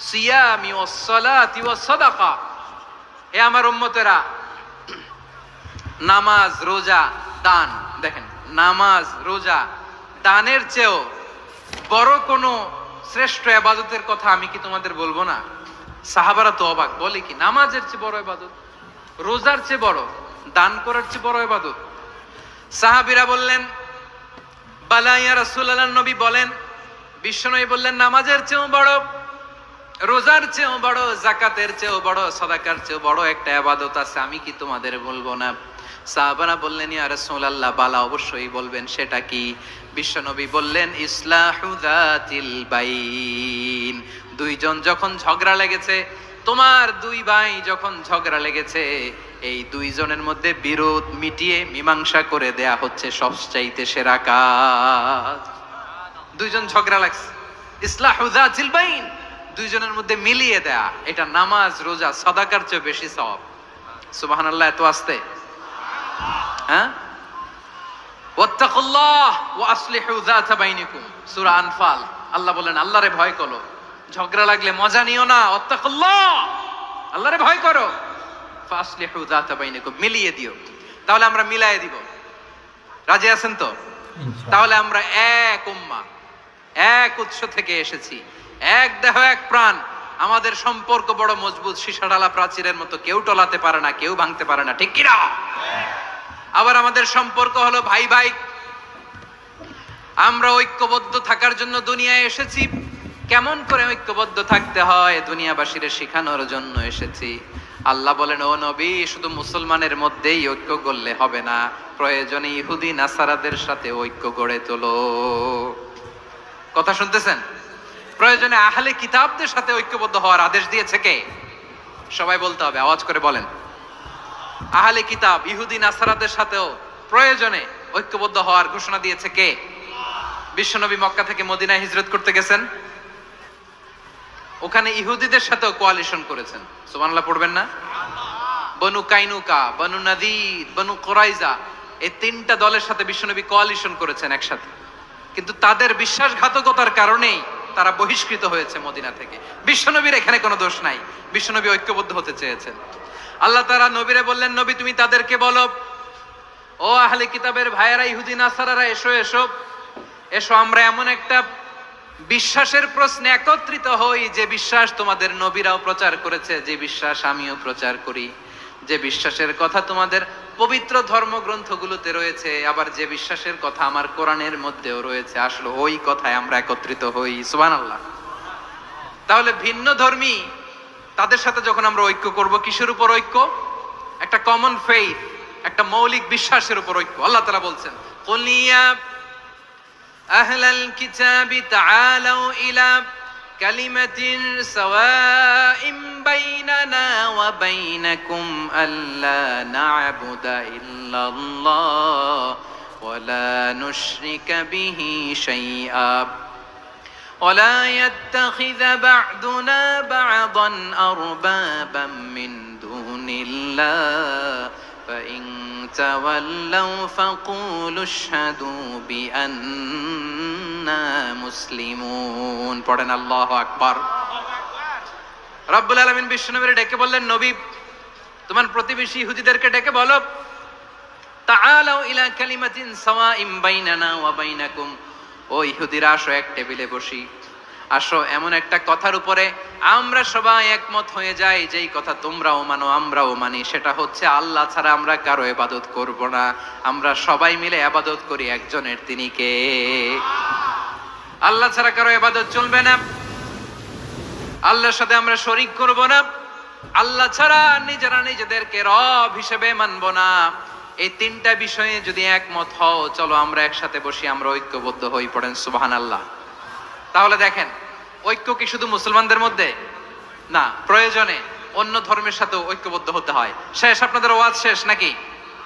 সিয়ামি ওয়াস সালাতি ওয়াস সাদাকা। হে আমার উম্মতেরা, নামাজ, রোজা, দান, দেখেন নামাজ, রোজা, দানের চেয়েও বড় কোনো শ্রেষ্ঠ ইবাদতের কথা আমি কি তোমাদের বলবো না? সাহাবারা তো অবাক, বলে কি নামাজের চেয়ে বড় ইবাদত, রোজার চেয়ে বড়, দান করার চেয়ে বড় ইবাদত? সাহাবীরা বললেন, বালা ইয়া রাসূলুল্লাহ, নবী বলেন, বিশ্বনবী বললেন, নামাজের চেয়েও বড়, রোজার চেয়েও বড়, যাকাতের চেয়েও বড়, সাদাকার চেয়েও বড় একটা ইবাদত আছে, আমি কি তোমাদের বলবো না? সাহাবারা বললেন, ইয়া রাসূলুল্লাহ, বালা, অবশ্যই বলবেন, সেটা কি? বিশ্বনবী বললেন, ইসলাহু যাতিল বাইন। দুইজন যখন ঝগড়া লেগেছে, তোমার দুই ভাই যখন ঝগড়া লেগেছে, এই দুইজনের মধ্যে বিরোধ মিটিয়ে মীমাংসা করে দেয়া হচ্ছে সবচাইতে সেরা কাজ। দুইজন ঝগড়া লাগছে, ইসলাহু যাতিল বাইন, দুইজনের মধ্যে মিলিয়ে দেয়া, এটা নামাজ, রোজা, সাদাকার চেয়ে বেশি সওয়াব। সুবহানাল্লাহ, এত আস্তে, হ্যাঁ? ওয়াত্তাকুল্লাহ ওয়া আসলিহু যাতা বাইনিকুম, সূরা আনফাল। আল্লাহ বলেন, আল্লাহরে ভয় করো, ঝগড়া লাগলে মজা নিও না, ওয়াত্তাকুল্লাহ, আল্লাহরে ভয় করো, ফাসলিহু যাতা বাইনিকুম, মিলিয়ে দিও। তাহলে আমরা মিলায়ে দিব, রাজি আছেন তো? তাহলে আমরা এক উম্মাহ, এক উৎস থেকে এসেছি, এক দেহ, এক প্রাণ, আমাদের সম্পর্ক বড় মজবুত, সীসাডালা প্রাচীরের মতো, কেউ টলাতে পারে না, কেউ ভাঙতে পারে না, ঠিক কিনা? আবার আমাদের সম্পর্ক হলো ভাই ভাই, আমরা ঐক্যবদ্ধ থাকার জন্য দুনিয়ায় এসেছি। কেমন করে ঐক্যবদ্ধ থাকতে হয় দুনিয়াবাসীর শেখানোর জন্য এসেছি। আল্লাহ বলেন, ও নবী, শুধু মুসলমানের মধ্যেই ঐক্য গড়লে হবে না, প্রয়োজনে ইহুদি নাসারাদের সাথে ঐক্য গড়ে তোলো। কথা শুনতেছেন? প্রয়োজনে আহলে কিতাবদের সাথে ঐক্যবদ্ধ হওয়ার আদেশ দিয়েছে কে? সবাই বলতে হবে, আওয়াজ করে বলেন। আহলে কিতাব, ইহুদি নাসারাদের সাথেও প্রয়োজনে ঐক্যবদ্ধ হওয়ার ঘোষণা দিয়েছে কে? বিশ্বনবী মক্কা থেকে মদিনায় হিজরত করতে গেছেন, ওখানে ইহুদিদের সাথেও কোয়ালিশন করেছেন। সুবহানাল্লাহ পড়বেন না? বনু কাইনুকা, বনু নাদির, বনু কুরাইজা, এই তিনটা দলের সাথে বিশ্বনবী কোয়ালিশন করেছেন একসাথে, কিন্তু তাদের বিশ্বাসঘাতকতার কারণেই তারা বহিষ্কৃত হয়েছে মদিনা থেকে। বিশ্বনবীর এখানে কোনো দোষ নাই, বিশ্বনবী ঐক্যবদ্ধ হতে চেয়েছেন। আল্লাহ তাআলা নবীরে বললেন, নবী তুমি তাদেরকে বলো, ও আহলে কিতাবের ভাইয়েরা, ইহুদি নাসারারা, এসো এসো এসো, আমরা এমন একটা বিশ্বাসের প্রশ্নে একত্রিত হই, যে বিশ্বাস তোমাদের নবীরাও প্রচার করেছে, যে বিশ্বাস আমিও প্রচার করি, যে বিশ্বাসের কথা তোমাদের পবিত্র ধর্মগ্রন্থগুলোতে রয়েছে, আবার যে বিশ্বাসের কথা আমার কোরআনের মধ্যেও রয়েছে, আসলে ওই কথায় আমরা একত্রিত হই। সুবহানাল্লাহ। তাহলে ভিন্ন ধর্মী তাদের সাথে যখন আমরা ঐক্য করব, কিসের উপর ঐক্য? একটা কমন ফেইথ, একটা মৌলিক বিশ্বাসের উপর ঐক্য। আল্লাহ তাআলা বলছেন, কুল ইয়া আহলাল কিতাবি তাআলাউ ইলা কালিমাতিন সাওয়াইম বাইনানা ওয়া বাইনাকুম আল্লা না'বুদা ইল্লাল্লাহ ওয়া লা নুশরিকা বিহি শাইআ ولا يتخذ بعضنا بعضا أربابا من دون الله فإن تولوا فقولوا اشهدوا بأننا مسلمون। পড়েন আল্লাহু আকবার। রব্বুল আলামিন বিশ্বনবীর ডেকে বললেন, নবী তোমার প্রতিবেশী ইহুদিদেরকে ডেকে বলো, তাআলাউ ইলা কালিমাতিন সাওয়াইম বাইনানা ওয়া বাইনাকুম, ও ইহুদিরা, আসো এক টেবিলে বসি, আসো এমন একটা কথার উপরে আমরা সবাই একমত হয়ে যাই, যেই কথা তোমরাও মানো আমরাও মানি, সেটা হচ্ছে আল্লাহ ছাড়া আমরা কারো ইবাদত করব না, আমরা সবাই মিলে ইবাদত করি একজনের, তিনি কে? আল্লাহ ছাড়া কারো ইবাদত চলবে না, আল্লাহর সাথে আমরা শরীক করব না, আল্লাহ ছাড়া নিজেরা নিজেদেরকে রব হিসেবে মানব না। এই তিনটা বিষয়ে যদি একমত হও, চলো আমরা একসাথে বসি, আমরা ঐক্যবদ্ধ হই। পড়েন সুবহানাল্লাহ। তাহলে দেখেন, ঐক্য কি শুধু মুসলমানদের মধ্যে না, প্রয়োজনে অন্য ধর্মের সাথে ঐক্যবদ্ধ হতে হয়। শেষ? আপনাদের ওয়াজ শেষ নাকি?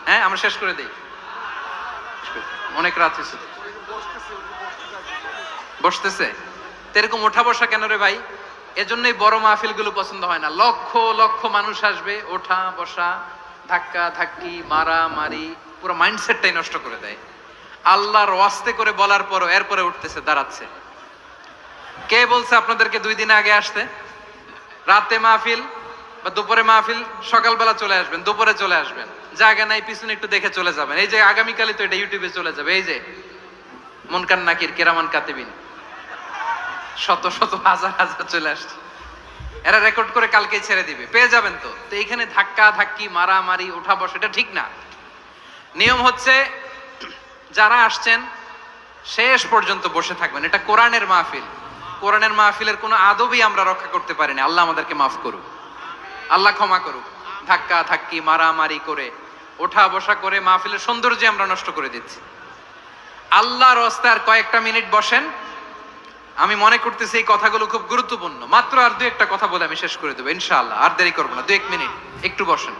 হ্যাঁ, আমরা শেষ করে দিই, অনেক রাত হয়েছে। বসতেছে তো এরকম ওঠা বসা কেন রে ভাই? এজন্যই বড় মাহফিলগুলো পছন্দ হয় না। লক্ষ লক্ষ মানুষ আসবে, ওঠা বসা, ধাক্কা ধাক্কি, মারামারি, পুরো মাইন্ডসেটটাই নষ্ট করে দেয়। আল্লাহর ওয়াস্তে করে বলার পরও এরপরে উঠতেছে, দাঁড়াচ্ছে। কে বলছে আপনাদেরকে 2 দিন আগে আসতে? রাতে মাহফিল বা দুপুরে মাহফিল, সকালবেলা চলে আসবেন, দুপুরে চলে আসবেন, জায়গা নাই পিছনে একটু দেখে চলে যাবেন। এই যে আগামীকালই তো এটা ইউটিউবে চলে যাবে, এই যে মুনকার নাকির কেরামান কাতিবিন, শত শত হাজার হাজার চলে আসছে, এরা রেকর্ড করে কালকেই ছেড়ে দিবে, পেয়ে যাবেন। তো তো এইখানে ধাক্কা ধাক্কি, মারামারি, ওঠা বসা, এটা ঠিক না। নিয়ম হচ্ছে যারা আসছেন শেষ পর্যন্ত বসে থাকবেন। এটা কোরআনের মাহফিল। কোরআনের মাহফিলের কোনো আদবই আমরা রক্ষা করতে পারিনি। আল্লাহ আমাদেরকে মাফ করুক, আল্লাহ ক্ষমা করুক। ধাক্কা ধাক্কি, মারামারি করে, ওঠা বসা করে মাহফিলের সৌন্দর্য আমরা নষ্ট করে দিচ্ছি। আল্লাহর রাস্তায় আর কয়েকটা মিনিট বসেন। আমি মনে করতেছি এই কথাগুলো খুব গুরুত্বপূর্ণ। মাত্র আর 2-1টা কথা বলে আমি শেষ করে দেবো ইনশাআল্লাহ, আর দেরি করবো না। 2-1 মিনিট একটু বসেন,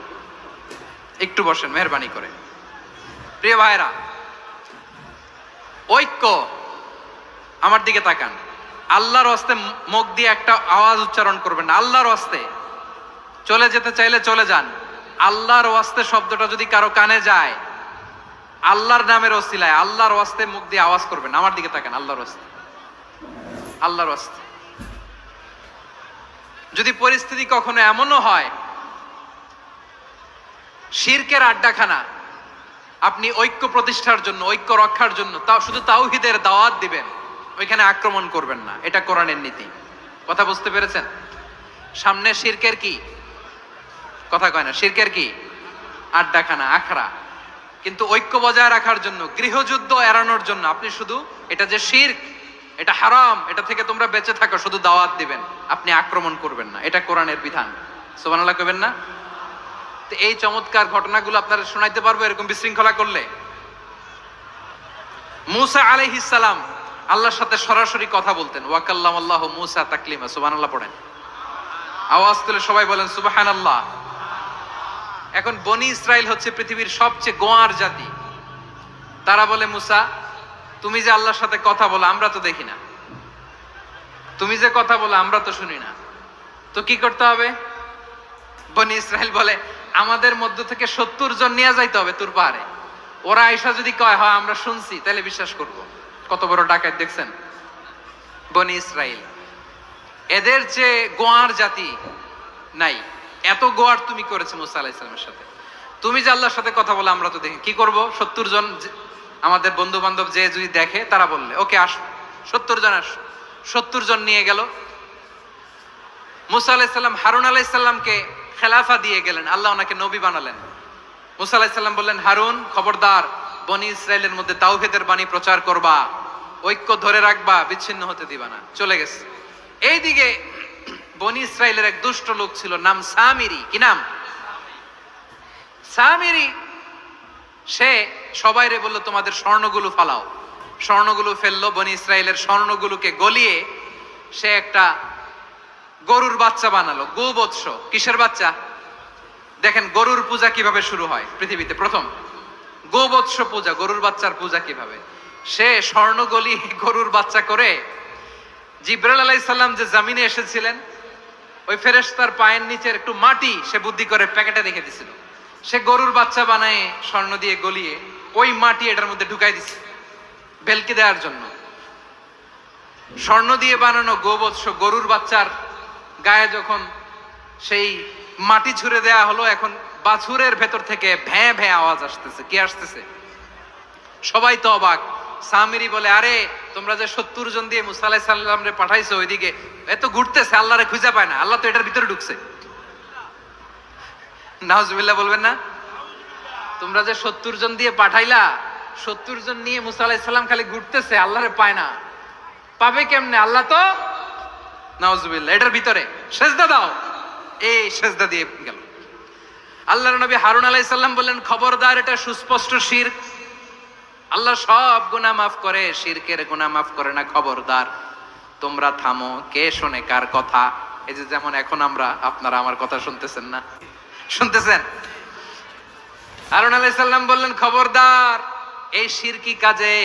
একটু বসেন মেহরবানি করে। প্রিয় ভাইরা, ঐক্য, আমার দিকে তাকান। আল্লাহর হস্তে মুখ দিয়ে একটা আওয়াজ উচ্চারণ করবেন না। আল্লাহর হস্তে চলে যেতে চাইলে চলে যান। আল্লাহর ওয়াস্তে শব্দটা যদি কারো কানে যায়, আল্লাহর নামের ওসিলায় আল্লাহর ওয়াস্তে মুখ দিয়ে আওয়াজ করবেন। আমার দিকে তাকান, আল্লাহর ওয়াস্তে, আল্লাহর ওয়াস্তে। যদি পরিস্থিতি কখনো এমনও হয় শিরকের আড্ডাখানা, আপনি ঐক্য প্রতিষ্ঠার জন্য, ঐক্য রক্ষার জন্য তাও শুধু তাওহীদের দাওয়াত দিবেন, ওইখানে আক্রমণ করবেন না। এটা কোরআনের নীতি। কথা বুঝতে পেরেছেন? সামনে শিরকের কি কথা কয় না, শিরকের কি আড্ডাখানা, আখড়া। কিন্তু ঐক্য বজায় রাখার জন্য, গৃহযুদ্ধ এড়ানোর জন্য আপনি শুধু এটা যে শিরক, এটা হারাম, এটা থেকে তোমরা বেঁচে থাকো, শুধু দাওয়াত দিবেন, আপনি আক্রমণ করবেন না। এটা কোরআনের বিধান। সুবহানাল্লাহ কইবেন না? তো এই চমৎকার ঘটনাগুলো আপনারা শোনাইতে পারবো এরকম বিশৃঙ্খলা করলে। মূসা আলাইহিস সালাম আল্লাহর সাথে সরাসরি কথা বলতেন। ওয়াকাল্লামাল্লাহু মূসা তাকলিমা। সুবহানাল্লাহ পড়েন, আওয়াজ তুলে সবাই বলেন সুবহানাল্লাহ। এখন বনি ইসরাইল হচ্ছে পৃথিবীর সবচেয়ে গোয়ার জাতি। তারা বলে, মূসা তুমি যে আল্লাহর সাথে কথা বলো আমরা তো দেখি না, তুমি যে কথা বলো আমরা তো শুনি না, তো কি করতে হবে? বনি ইসরাইল বলে, আমাদের মধ্য থেকে 70 জন নিয়ে যাইতে হবে তুর পাহাড়ে। ওরা আয়েশা যদি কয় হয় আমরা শুনছি, তাহলে বিশ্বাস করব। কত বড় ডাকাত দেখছেন বনি ইসরাইল। এদের যে গোয়ার জাতি নাই, এত গোয়ার তুমি করেছো মুসা আলাইহিস সালামের সাথে। তুমি যে আল্লাহর সাথে কথা বলে আমরা তো দেখি, কি করব? 70 জন আমাদের বন্ধু বান্ধব যে যদি দেখে, তারা বললে ওকে আস, 70 জন আস। 70 জন নিয়ে গেল। মুসা আলাইহিস সালাম হারুন আলাইহিস সালামকে খেলাফা দিয়ে গেলেন, আল্লাহ ওনাকে নবী বানালেন। মুসা আলাইহিস সালাম বললেন, হারুন খবরদার, বনি ইসরাইলের মধ্যে তাওহীদের বাণী প্রচার করবা, ঐক্য ধরে রাখবা, বিচ্ছিন্ন হতে দিবা না। চলে গেছে। এইদিকে বনি ইসরাইলের এক দুষ্ট লোক ছিল, নাম সামিরি। কি নাম? সামিরি। সে সবাইরে বলল তোমাদের স্বর্ণগুলো ফালাও। স্বর্ণগুলো ফেললো। বনি ইসরাইলের স্বর্ণগুলোকে গলিয়ে সে একটা গরুর বাচ্চা বানালো। গোবৎস। কিসের বাচ্চা? দেখেন গরুর পূজা কিভাবে শুরু হয় পৃথিবীতে প্রথম। গোবৎস পূজা, গরুর বাচ্চার পূজা কিভাবে। সে স্বর্ণ গলিয়ে গরুর বাচ্চা করে, জিবরাইল আলাইহিস সালাম যে জামিনে এসেছিলেন, ওই ফেরেশতার পায়ের নিচের একটু মাটি সে বুদ্ধি করে প্যাকেটে রেখে দিছিল। সে গরুর বাচ্চা বানায় স্বর্ণ দিয়ে গলিয়ে ওই মাটি এটার মধ্যে ঢুকাই দিছে ভেলকি দেওয়ার জন্য। স্বর্ণ দিয়ে বানানো গোবৎস গরুর বাচ্চার গায়ে যখন সেই মাটি ছুঁড়ে দেয়া হলো, এখন বাছুরের ভেতর থেকে ভ্যাঁ ভ্যাঁ আওয়াজ আসতেছে। কি আসতেছে? সবাই তো অবাক। সামিরি বলে, আরে তোমরা যে 70 জন দিয়ে মুসা আলাইহিস সালামরে পাঠাইছো, ওইদিকে এত ঘুরতেছে, আল্লাহরে খুঁজে পায় না, আল্লাহ তো এটার ভিতরে ঢুকছে। নাউজুবিল্লাহ বলবেন না? তোমরা যে 70 জন দিয়ে পাঠাইলা, 70 জন নিয়ে মুসা আলাইহিস সালাম খালি ঘুরতেছে, আল্লাহরে পায় না। পাবে কেমনে? আল্লাহ তো, নাউজুবিল্লাহ, এটার ভিতরে সেজদা দাও। এই সেজদা দিয়ে গেল। আল্লাহর নবী হারুন আলাইহিস সালাম বললেন, খবরদার, এটা সুস্পষ্ট শিরক। আল্লাহ সব গুনাহ মাফ করে, শিরকের গুনাহ মাফ করে না। খবরদার, তোমরা থামো। কে শোনে কার কথা? এই যে যেমন এখন আমরা, আপনারা আমার কথা শুনতেছেন না? শুনতেছেন? হারুন আলাইহিস সালাম বললেন, খবরদার, এই শিরকি কাজে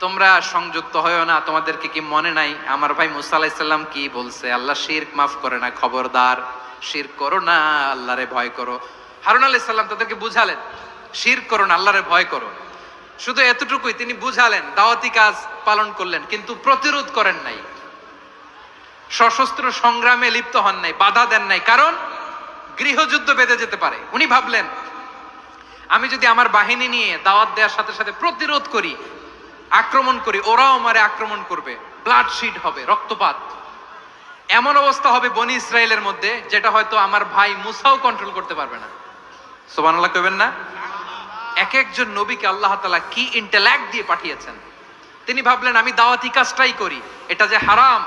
তোমরা সংযুক্ত হয়েও না, তোমাদেরকে কি মনে নাই আমার ভাই মুসা আলাইহিস সালাম কি বলছে, আল্লাহ শিরক মাফ করে না, খবরদার শিরক করো না, আল্লাহরে ভয় করো। হারুন আলাইহিস সালাম তাদেরকে বুঝালেন শিরক করো না, আল্লাহরে ভয় করো। শুধু এতটুকুই তিনি বুঝালেন, দাওয়াতি কাজ পালন করলেন, কিন্তু প্রতিরোধ করেন নাই, সশস্ত্র সংগ্রামে লিপ্ত হন নাই, বাধা দেন নাই, কারণ গৃহযুদ্ধ বেঁধে যেতে পারে। উনি ভাবলেন আমি যদি আমার বাহিনী নিয়ে দাওয়াত দেওয়ার সাথে সাথে প্রতিরোধ করি, আক্রমণ করি, ওরাও আমারে আক্রমণ করবে, ব্লাডশিড হবে, রক্তপাত, এমন অবস্থা হবে বনি ইসরায়েলের মধ্যে যেটা হয়তো আমার ভাই মুসাও কন্ট্রোল করতে পারবে না। সুবহানাল্লাহ কইবেন না? এক একজন নবীকে আল্লাহ তাআলা কি ইন্টেলেক্ট দিয়ে পাঠিয়েছেন। তিনি ভাবলেন আমি দাওয়াতি কাজটাই করি, এটা যে হারাম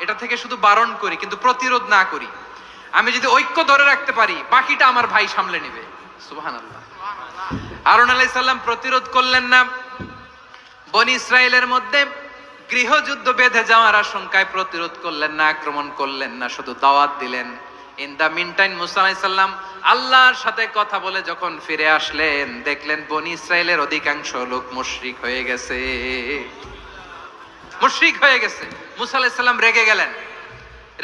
এটা থেকে শুধু বারণ করি কিন্তু প্রতিরোধ না করি। আমি যদি ঐক্য ধরে রাখতে পারি বাকিটা আমার ভাই সামলে নেবে। সুবহানাল্লাহ। হারুন আলাইহিস সালাম প্রতিরোধ করলেন না, বনি ইসরায়েলের মধ্যে গৃহযুদ্ধ বেঁধে যাওয়ার আশঙ্কায় প্রতিরোধ করলেন না, আক্রমণ করলেন না, শুধু দাওয়াত দিলেন। ইন দা মিন টাইম মুসা আলাইহিস সালাম আল্লাহর সাথে কথা বলে যখন ফিরে আসলেন, দেখলেন বনি ইসরায়েলের অধিকাংশ লোক মুশরিক হয়ে গেছে, মুশরিক হয়ে গেছে। মুসা আলাইহিস সালাম রেগে গেলেন,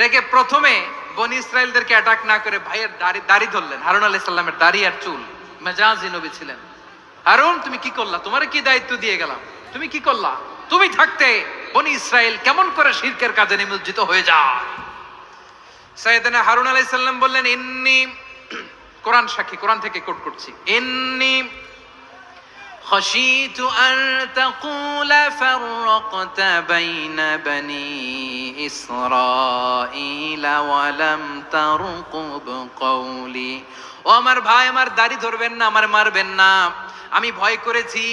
রেগে প্রথমে বনি ইসরায়েলদেরকে অ্যাটাক না করে ভাইয়ের দাড়ি ধরলেন। হারুন আলাইহিস সালামের দাড়ি আর চুল, মেজাজি নবী ছিলেন। হারুন তুমি কি করলা, তোমার কি দায়িত্ব দিয়ে গেলাম, তুমি কি করলা, তুমি থাকতে বনি ইসরায়েল কেমন করে শিরকের কাজে নিমজ্জিত হয়ে যায়। সাইয়েদনা হারুন আলাইহিস সালাম বললেন ইন্নী, কোরআন সাক্ষী, কোরআন থেকে কোট করছি, ইন্নী খাশিতু আন তাকুলা ফাররাকতা বাইনা বনি ইসরাঈলা ওয়া লাম তারকুব কওলি। ও আমার ভাই, আমার দাড়ি ধরবেন না, আমার মারবেন না, আমি ভয় করেছি,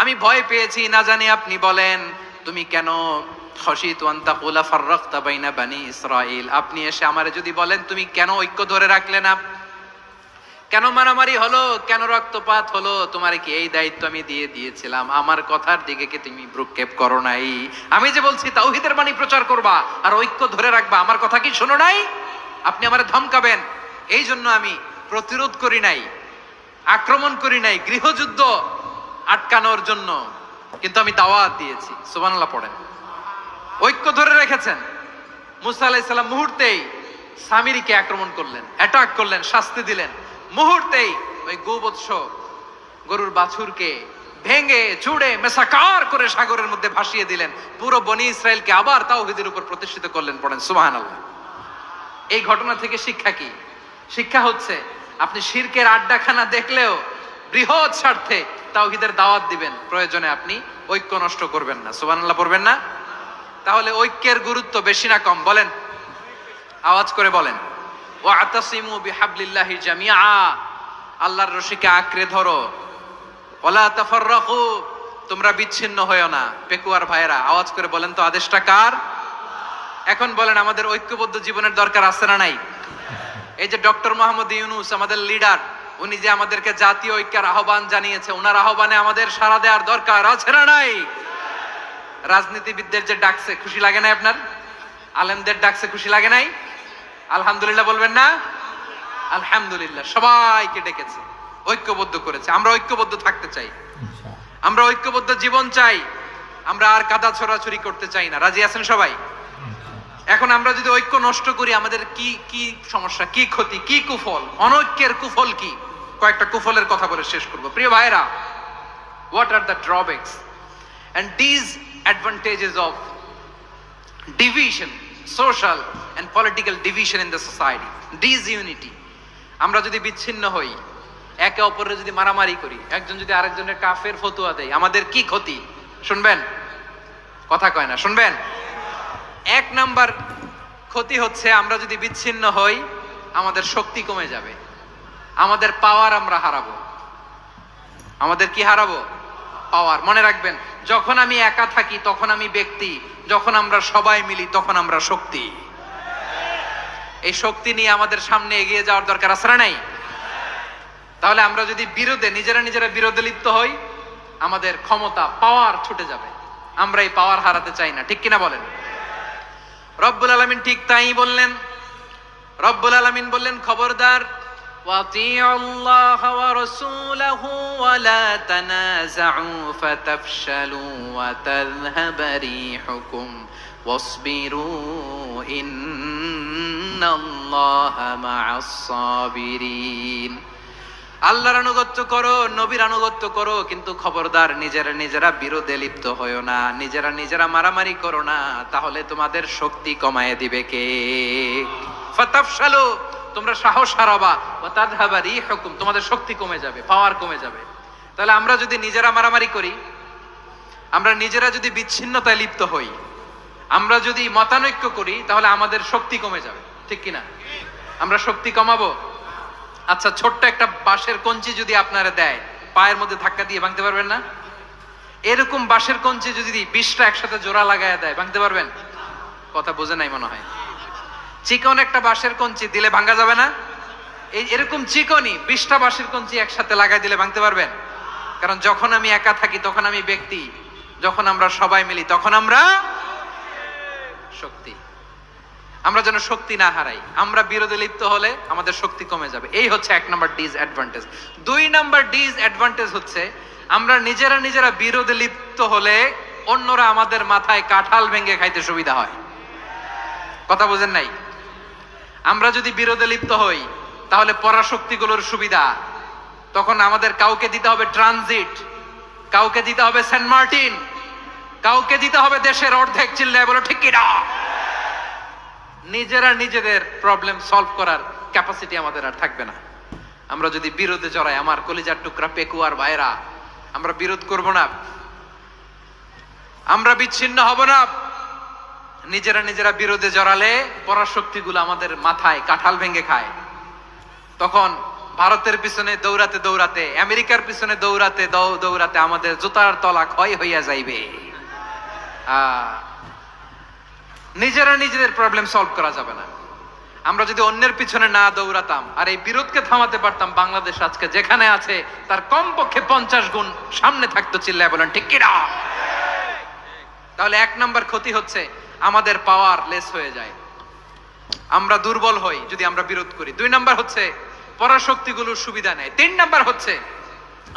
আমি ভয় পেয়েছি, না জানি আপনি বলেন তুমি কেন খাশিতু আন তাকুলা ফাররাকতা বাইনা বনি ইসরাঈল, আপনি এসে আমারে যদি বলেন তুমি কেন ঐক্য ধরে রাখলে না, কেন মারামারি হলো, কেন রক্তপাত হলো, তোমারে কি এই দায়িত্ব আমি দিয়ে দিয়েছিলাম, আমার কথার দিকে কি তুমি ভ্রুক্ষেপ করো নাই? আমি যে বলছি তাওহীদের বাণী প্রচার করবা আর ঐক্য ধরে রাখবা, আমার কথা কি শোনো নাই? আপনি আমারে ধমকাবেন, এই জন্য আমি প্রতিরোধ করি নাই, আক্রমণ করি নাই, গৃহযুদ্ধ আটকানোর জন্য, কিন্তু আমি দাওয়াত দিয়েছি। সুবহানাল্লাহ পড়েন। ঐক্য ধরে রেখেছেন। মুসা আলাইহিস সালাম মুহূর্তেই সামিরীকে আক্রমণ করলেন, অ্যাটাক করলেন, শাস্তি দিলেন। মুহূর্তেই ওই গোবৎস গরুর বাছুরকে ভেঙে চুড়ে মেসাকার করে সাগরের মধ্যে ভাসিয়ে দিলেন। পুরো বনি ইসরায়েলকে আবার তাওহীদের উপর প্রতিষ্ঠিত করলেন। পড়েন সুবহানাল্লাহ। এই ঘটনা থেকে শিক্ষা কি? শিক্ষা হচ্ছে আপনি শিরকের আড্ডাখানা দেখলেও বৃহৎ স্বার্থে তাওহীদের দাওয়াত দিবেন, প্রয়োজনে আপনি ঐক্য নষ্ট করবেন না। সুবহানাল্লাহ পড়বেন না? তাহলে ঐক্যের গুরুত্ব বেশি না কম বলেন? আওয়াজ করে বলেন। ওয়াতাসিমু বিহাবলিল্লাহি জামিআ, আল্লাহর রশিকে আঁকড়ে ধরো। ওয়ালা তাফাররাকু, তোমরা বিচ্ছিন্ন হয়ো না। পেকুয়ার ভাইয়েরা আওয়াজ করে বলেন তো আদেশটা কার? এখন বলেন আমাদের ঐক্যবদ্ধ জীবনের দরকার আছে না নাই? এই যে ডক্টর মোহাম্মদ ইউনূস আমাদের লিডার, উনি যে আমাদেরকে জাতীয় ঐক্যের আহ্বান জানিয়েছে, ওনার আহ্বানে আমাদের সাড়া দেওয়ার দরকার আছে না নাই? রাজনীতিবিদদের যে ডাকছে খুশি লাগে নাই আপনার? আলেমদের ডাকছে খুশি লাগে নাই? আলহামদুলিল্লাহ বলবেন না? আলহামদুলিল্লাহ। সবাইকে ডেকেছে, ঐক্যবদ্ধ করেছে। আমরা ঐক্যবদ্ধ থাকতে চাই, আমরা ঐক্যবদ্ধ জীবন চাই, আমরা আর কাদা ছড়াছড়ি করতে চাই না। রাজি আছেন সবাই? এখন আমরা যদি ঐক্য নষ্ট করি আমাদের কি কি সমস্যা, কি ক্ষতি, কি কুফল, অনৈক্যের কুফল কি? কয়েকটা কুফলের কথা বলে শেষ করব। প্রিয় ভাইরা, what are the drawbacks and disadvantages of division, social and political division in the society, disunity? আমরা যদি বিচ্ছিন্ন হই, একে অপরের যদি মারামারি করি, একজন যদি আরেকজনের কাফের ফতোয়া দেয়, আমাদের কি ক্ষতি? শুনবেন? কথা কয় না, শুনবেন? এক নাম্বার ক্ষতি হচ্ছে আমরা যদি বিচ্ছিন্ন হই আমাদের শক্তি কমে যাবে, আমাদের পাওয়ার আমরা হারাবো। আমাদের কি হারাবো? পাওয়ার। মনে রাখবেন, যখন আমি একা থাকি তখন আমি ব্যক্তি, যখন আমরা সবাই মিলি তখন আমরা শক্তি। এই শক্তি নিয়ে আমাদের সামনে এগিয়ে যাওয়ার দরকার আছে না নাই? তাহলে আমরা যদি নিজেরা বিরোধে লিপ্ত হই, আমাদের ক্ষমতা, পাওয়ার ছুটে যাবে। আমরা এই পাওয়ার হারাতে চাই না, ঠিক কিনা বলেন? রব্বুল আলামিন ঠিক তাই বললেন। রব্বুল আলামিন বললেন খবরদার وَأَطِيعُوا اللَّهَ وَرَسُولَهُ وَلَا تَنَازَعُوا فَتَفْشَلُوا وَتَذْهَبَ رِيحُكُمْ وَاصْبِرُوا إِنَّ اللَّهَ مَعَ الصَّابِرِينَ। আল্লাহর আনুগত্য করো, নবীর আনুগত্য করো, কিন্তু খবরদার নিজেরা নিজেরা বিরোধে লিপ্ত হয়ো না, নিজেরা নিজেরা মারামারি করো না, তাহলে তোমাদের শক্তি কমায় দিবে কে? ফাতাফশালু, তোমরা সাহস হারাবা, ওয়া তাযহাবা রিহুকুম, তোমাদের শক্তি কমে যাবে, পাওয়ার কমে যাবে। তাহলে আমরা যদি নিজেরা মারামারি করি, আমরা নিজেরা যদি বিচ্ছিন্নতায় লিপ্ত হই, আমরা যদি মতানৈক্য করি, তাহলে আমাদের শক্তি কমে যাবে, ঠিক কিনা? আমরা শক্তি কমাবো? আচ্ছা, ছোট্ট একটা বাঁশের কঞ্চি যদি আপনারা দেয়, পায়ের মধ্যে ধাক্কা দিয়ে ভাঙতে পারবেন না? এরকম বাঁশের কঞ্চি যদি 20টা একসাথে জোড়া লাগায় দেয়, ভাঙতে পারবেন? কথা বোঝে নাই মনে হয়। চিকন একটা বাঁশের কঞ্চি দিলে ভাঙা যাবে না? এরকম চিকনই 20টা বাঁশের কঞ্চি একসাথে লাগাই দিলে ভাঙতে পারবেন? কারণ যখন আমি একা থাকি তখন আমি ব্যক্তি, যখন আমরা সবাই মিলি তখন আমরা শক্তি। আমরা যেন শক্তি না হারাই। আমরা বিরোধে লিপ্ত হলে আমাদের শক্তি কমে যাবে। এই হচ্ছে 1 নাম্বার ডিসঅ্যাডভান্টেজ। 2 নাম্বার ডিসঅ্যাডভান্টেজ হচ্ছে আমরা নিজেরা নিজেরা বিরোধে লিপ্ত হলে অন্যরা আমাদের মাথায় কাঁঠাল ভেঙে খাইতে সুবিধা হয়। কথা বোঝেন নাই? আমরা যদি বিরোধে লিপ্ত হই তাহলে পরাশক্তিগুলোর সুবিধা, তখন আমাদের কাউকে দিতে হবে ট্রানজিট, কাউকে দিতে হবে সেন্ট মার্টিন, কাউকে দিতে হবে দেশের অর্ধেক। চিল্লায় বলো ঠিক কিনা? নিজেরা নিজেদের প্রবলেম সলভ করার ক্যাপাসিটি আমাদের আর থাকবে না। আমরা যদি বিরোধে জড়াই, আমার কলিজার টুকরা পেকুয়ার ভাইরা, আমরা বিরোধ করব না, আমরা বিচ্ছিন্ন হব না। নিজেরা নিজেরা বিরোধে জড়ালে পরাশক্তিগুলো আমাদের মাথায় কাঁঠাল ভেঙে খায়। তখন ভারতের পিছনে দৌড়াতে দৌড়াতে, আমেরিকার পিছনে দৌড়াতে দৌড়াতে আমাদের জুতার তলা ক্ষয় হইয়া যাইবে। নিজেরা নিজেদের প্রবলেম সলভ করা যাবে না। আমরা যদি অন্যের পিছনে না দৌড়াতাম আর এই বিরোধকে থামাতে পারতাম, বাংলাদেশ আজকে যেখানে আছে তার কমপক্ষে 50 গুণ সামনে থাকতো। চিল্লায় বলেন ঠিক কিনা? তাহলে 1 নাম্বার ক্ষতি হচ্ছে আমাদের পাওয়ার লেস হয়ে যায়, আমরা দুর্বল হই যদি আমরা বিরোধ করি। 2 নাম্বার হচ্ছে পরাশক্তিগুলোর সুবিধা নেয়। 3 নাম্বার হচ্ছে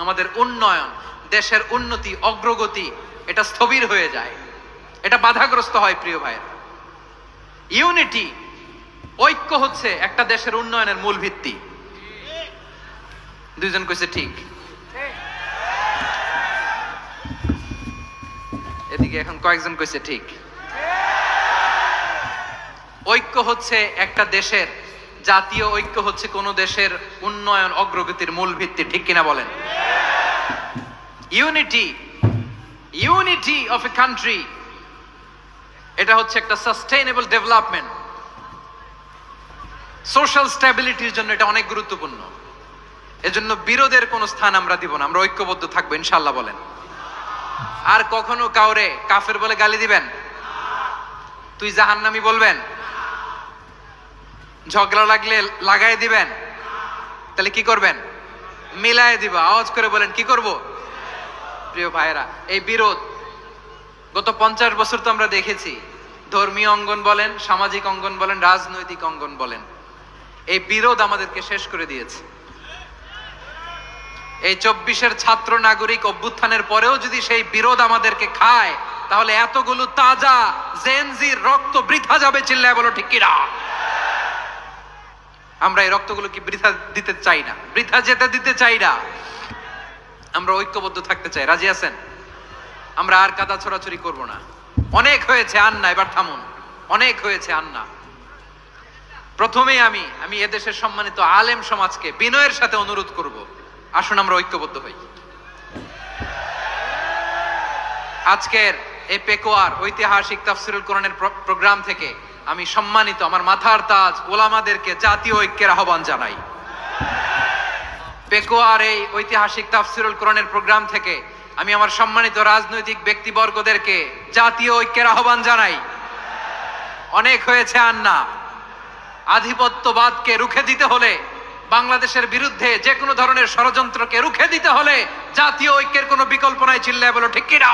আমাদের উন্নয়ন, দেশের উন্নতি, অগ্রগতি, এটা স্থবির হয়ে যায়, এটা বাধাগ্রস্ত হয়। প্রিয় ভাইয়েরা, ইউনিটি, ঐক্য হচ্ছে একটা দেশের উন্নয়নের মূল ভিত্তি। 2 জন কইছে ঠিক, এদিকে এখন কয়েকজন কইছে ঠিক। ঐক্য হচ্ছে একটা দেশের, জাতীয় ঐক্য হচ্ছে কোন দেশের উন্নয়ন অগ্রগতির মূল ভিত্তি, ঠিক কিনা বলেন? Unity, unity of a country, এটা হচ্ছে একটা সাস্টেইনেবল ডেভেলপমেন্ট, সোশ্যাল স্ট্যাবিলিটির জন্য এটা অনেক গুরুত্বপূর্ণ। এজন্য বিরোধের কোনো স্থান আমরা দিব না, আমরা ঐক্যবদ্ধ থাকবো ইনশাআল্লাহ বলেন। আর কখনো কাউরে কাফের বলে গালি দিবেন? তুই জাহান্নামী বলবেন? ঝগড়া লাগলে লাগাই দিবেন? তাহলে কি করবেন? মিলায় দিবা। আওয়াজ করে বলেন কি করব? প্রিয় ভাইয়েরা, এই বিরোধ গত 50 বছর তো আমরা দেখেছি, ধর্মীয় অঙ্গন বলেন, সামাজিক অঙ্গন বলেন, রাজনৈতিক অঙ্গন বলেন, এই বিরোধ আমাদেরকে শেষ করে দিয়েছে। এই 24-এর ছাত্র নাগরিক অভ্যুত্থানের পরেও যদি সেই বিরোধ আমাদেরকে খায়, তাহলে এতগুলো তাজা জেনজির রক্ত বৃথা যাবে। চিল্লায় বলো ঠিক কিনা? আমরা এই রক্তগুলো কি বৃথা দিতে চাই না, বৃথা যেতে দিতে চাই না। আমরা ঐক্যবদ্ধ থাকতে চাই। রাজি আছেন? আমরা আর কাদা ছড়াছড়ি করব না। অনেক হয়েছে, আন্না, এবার থামুন। অনেক হয়েছে, আন্না। প্রথমেই আমি এদেশের সম্মানিত আলেম সমাজকে বিনয়ের সাথে অনুরোধ করব, আসুন আমরা ঐক্যবদ্ধ হই। আজকের এই পেকুয়ার ঐতিহাসিক তাফসিরুল কোরআনের প্রোগ্রাম থেকে আমি সম্মানিত আমার মাথার তাজ ওলামাদেরকে জাতীয় ঐক্যের আহ্বান জানাই। পেকুয়ার এই ঐতিহাসিক তাফসিরুল কোরআনের প্রোগ্রাম থেকে আমি আমার সম্মানিত রাজনৈতিক ব্যক্তিবর্গদেরকে জাতীয় ঐক্যের আহ্বান জানাই। অনেক হয়েছে, আন্না। আধিপত্যবাদকে রুখে দিতে হলে, বাংলাদেশের বিরুদ্ধে যে কোনো ধরনের ষড়যন্ত্রকে রুখে দিতে হলে জাতীয় ঐক্যের কোনো বিকল্প নাই। চিল্লায় বলো ঠিক কিনা?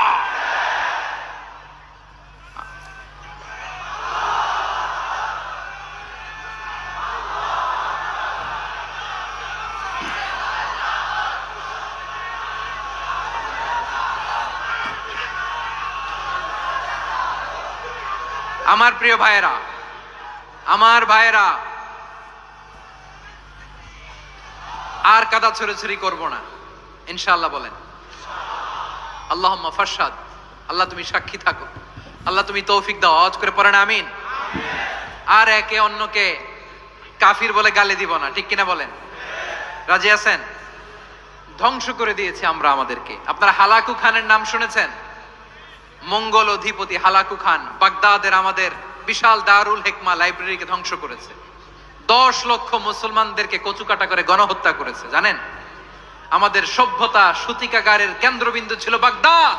আমার প্রিয় ভাইয়েরা, আমার ভাইয়েরা, আর কাদা ছড়াছড়ি করব না, ইনশাআল্লাহ বলেন। আল্লাহুম্মা ফাশহাদ, আল্লাহ তুমি সাক্ষী থাকো, আল্লাহ তুমি তৌফিক দাও। আওয়াজ করে পড়েন আমিন। আর একে অন্যকে কাফির বলে গালি দিব না, ঠিক কিনা বলেন? রাজি আছেন? ধ্বংস করে দিয়েছি আমরা আমাদেরকে। আপনারা হালাকু খানের নাম শুনেছেন? মঙ্গল অধিপতি হালাকু খান বাগদাদের আমাদের বিশাল দারুল হিকমা লাইব্রেরিকে ধ্বংস করেছে। 10 লক্ষ মুসলমানদেরকে কচুকাটা করে গণহত্যা করেছে, জানেন? আমাদের সভ্যতা সূতিকাগারের কেন্দ্রবিন্দু ছিল বাগদাদ।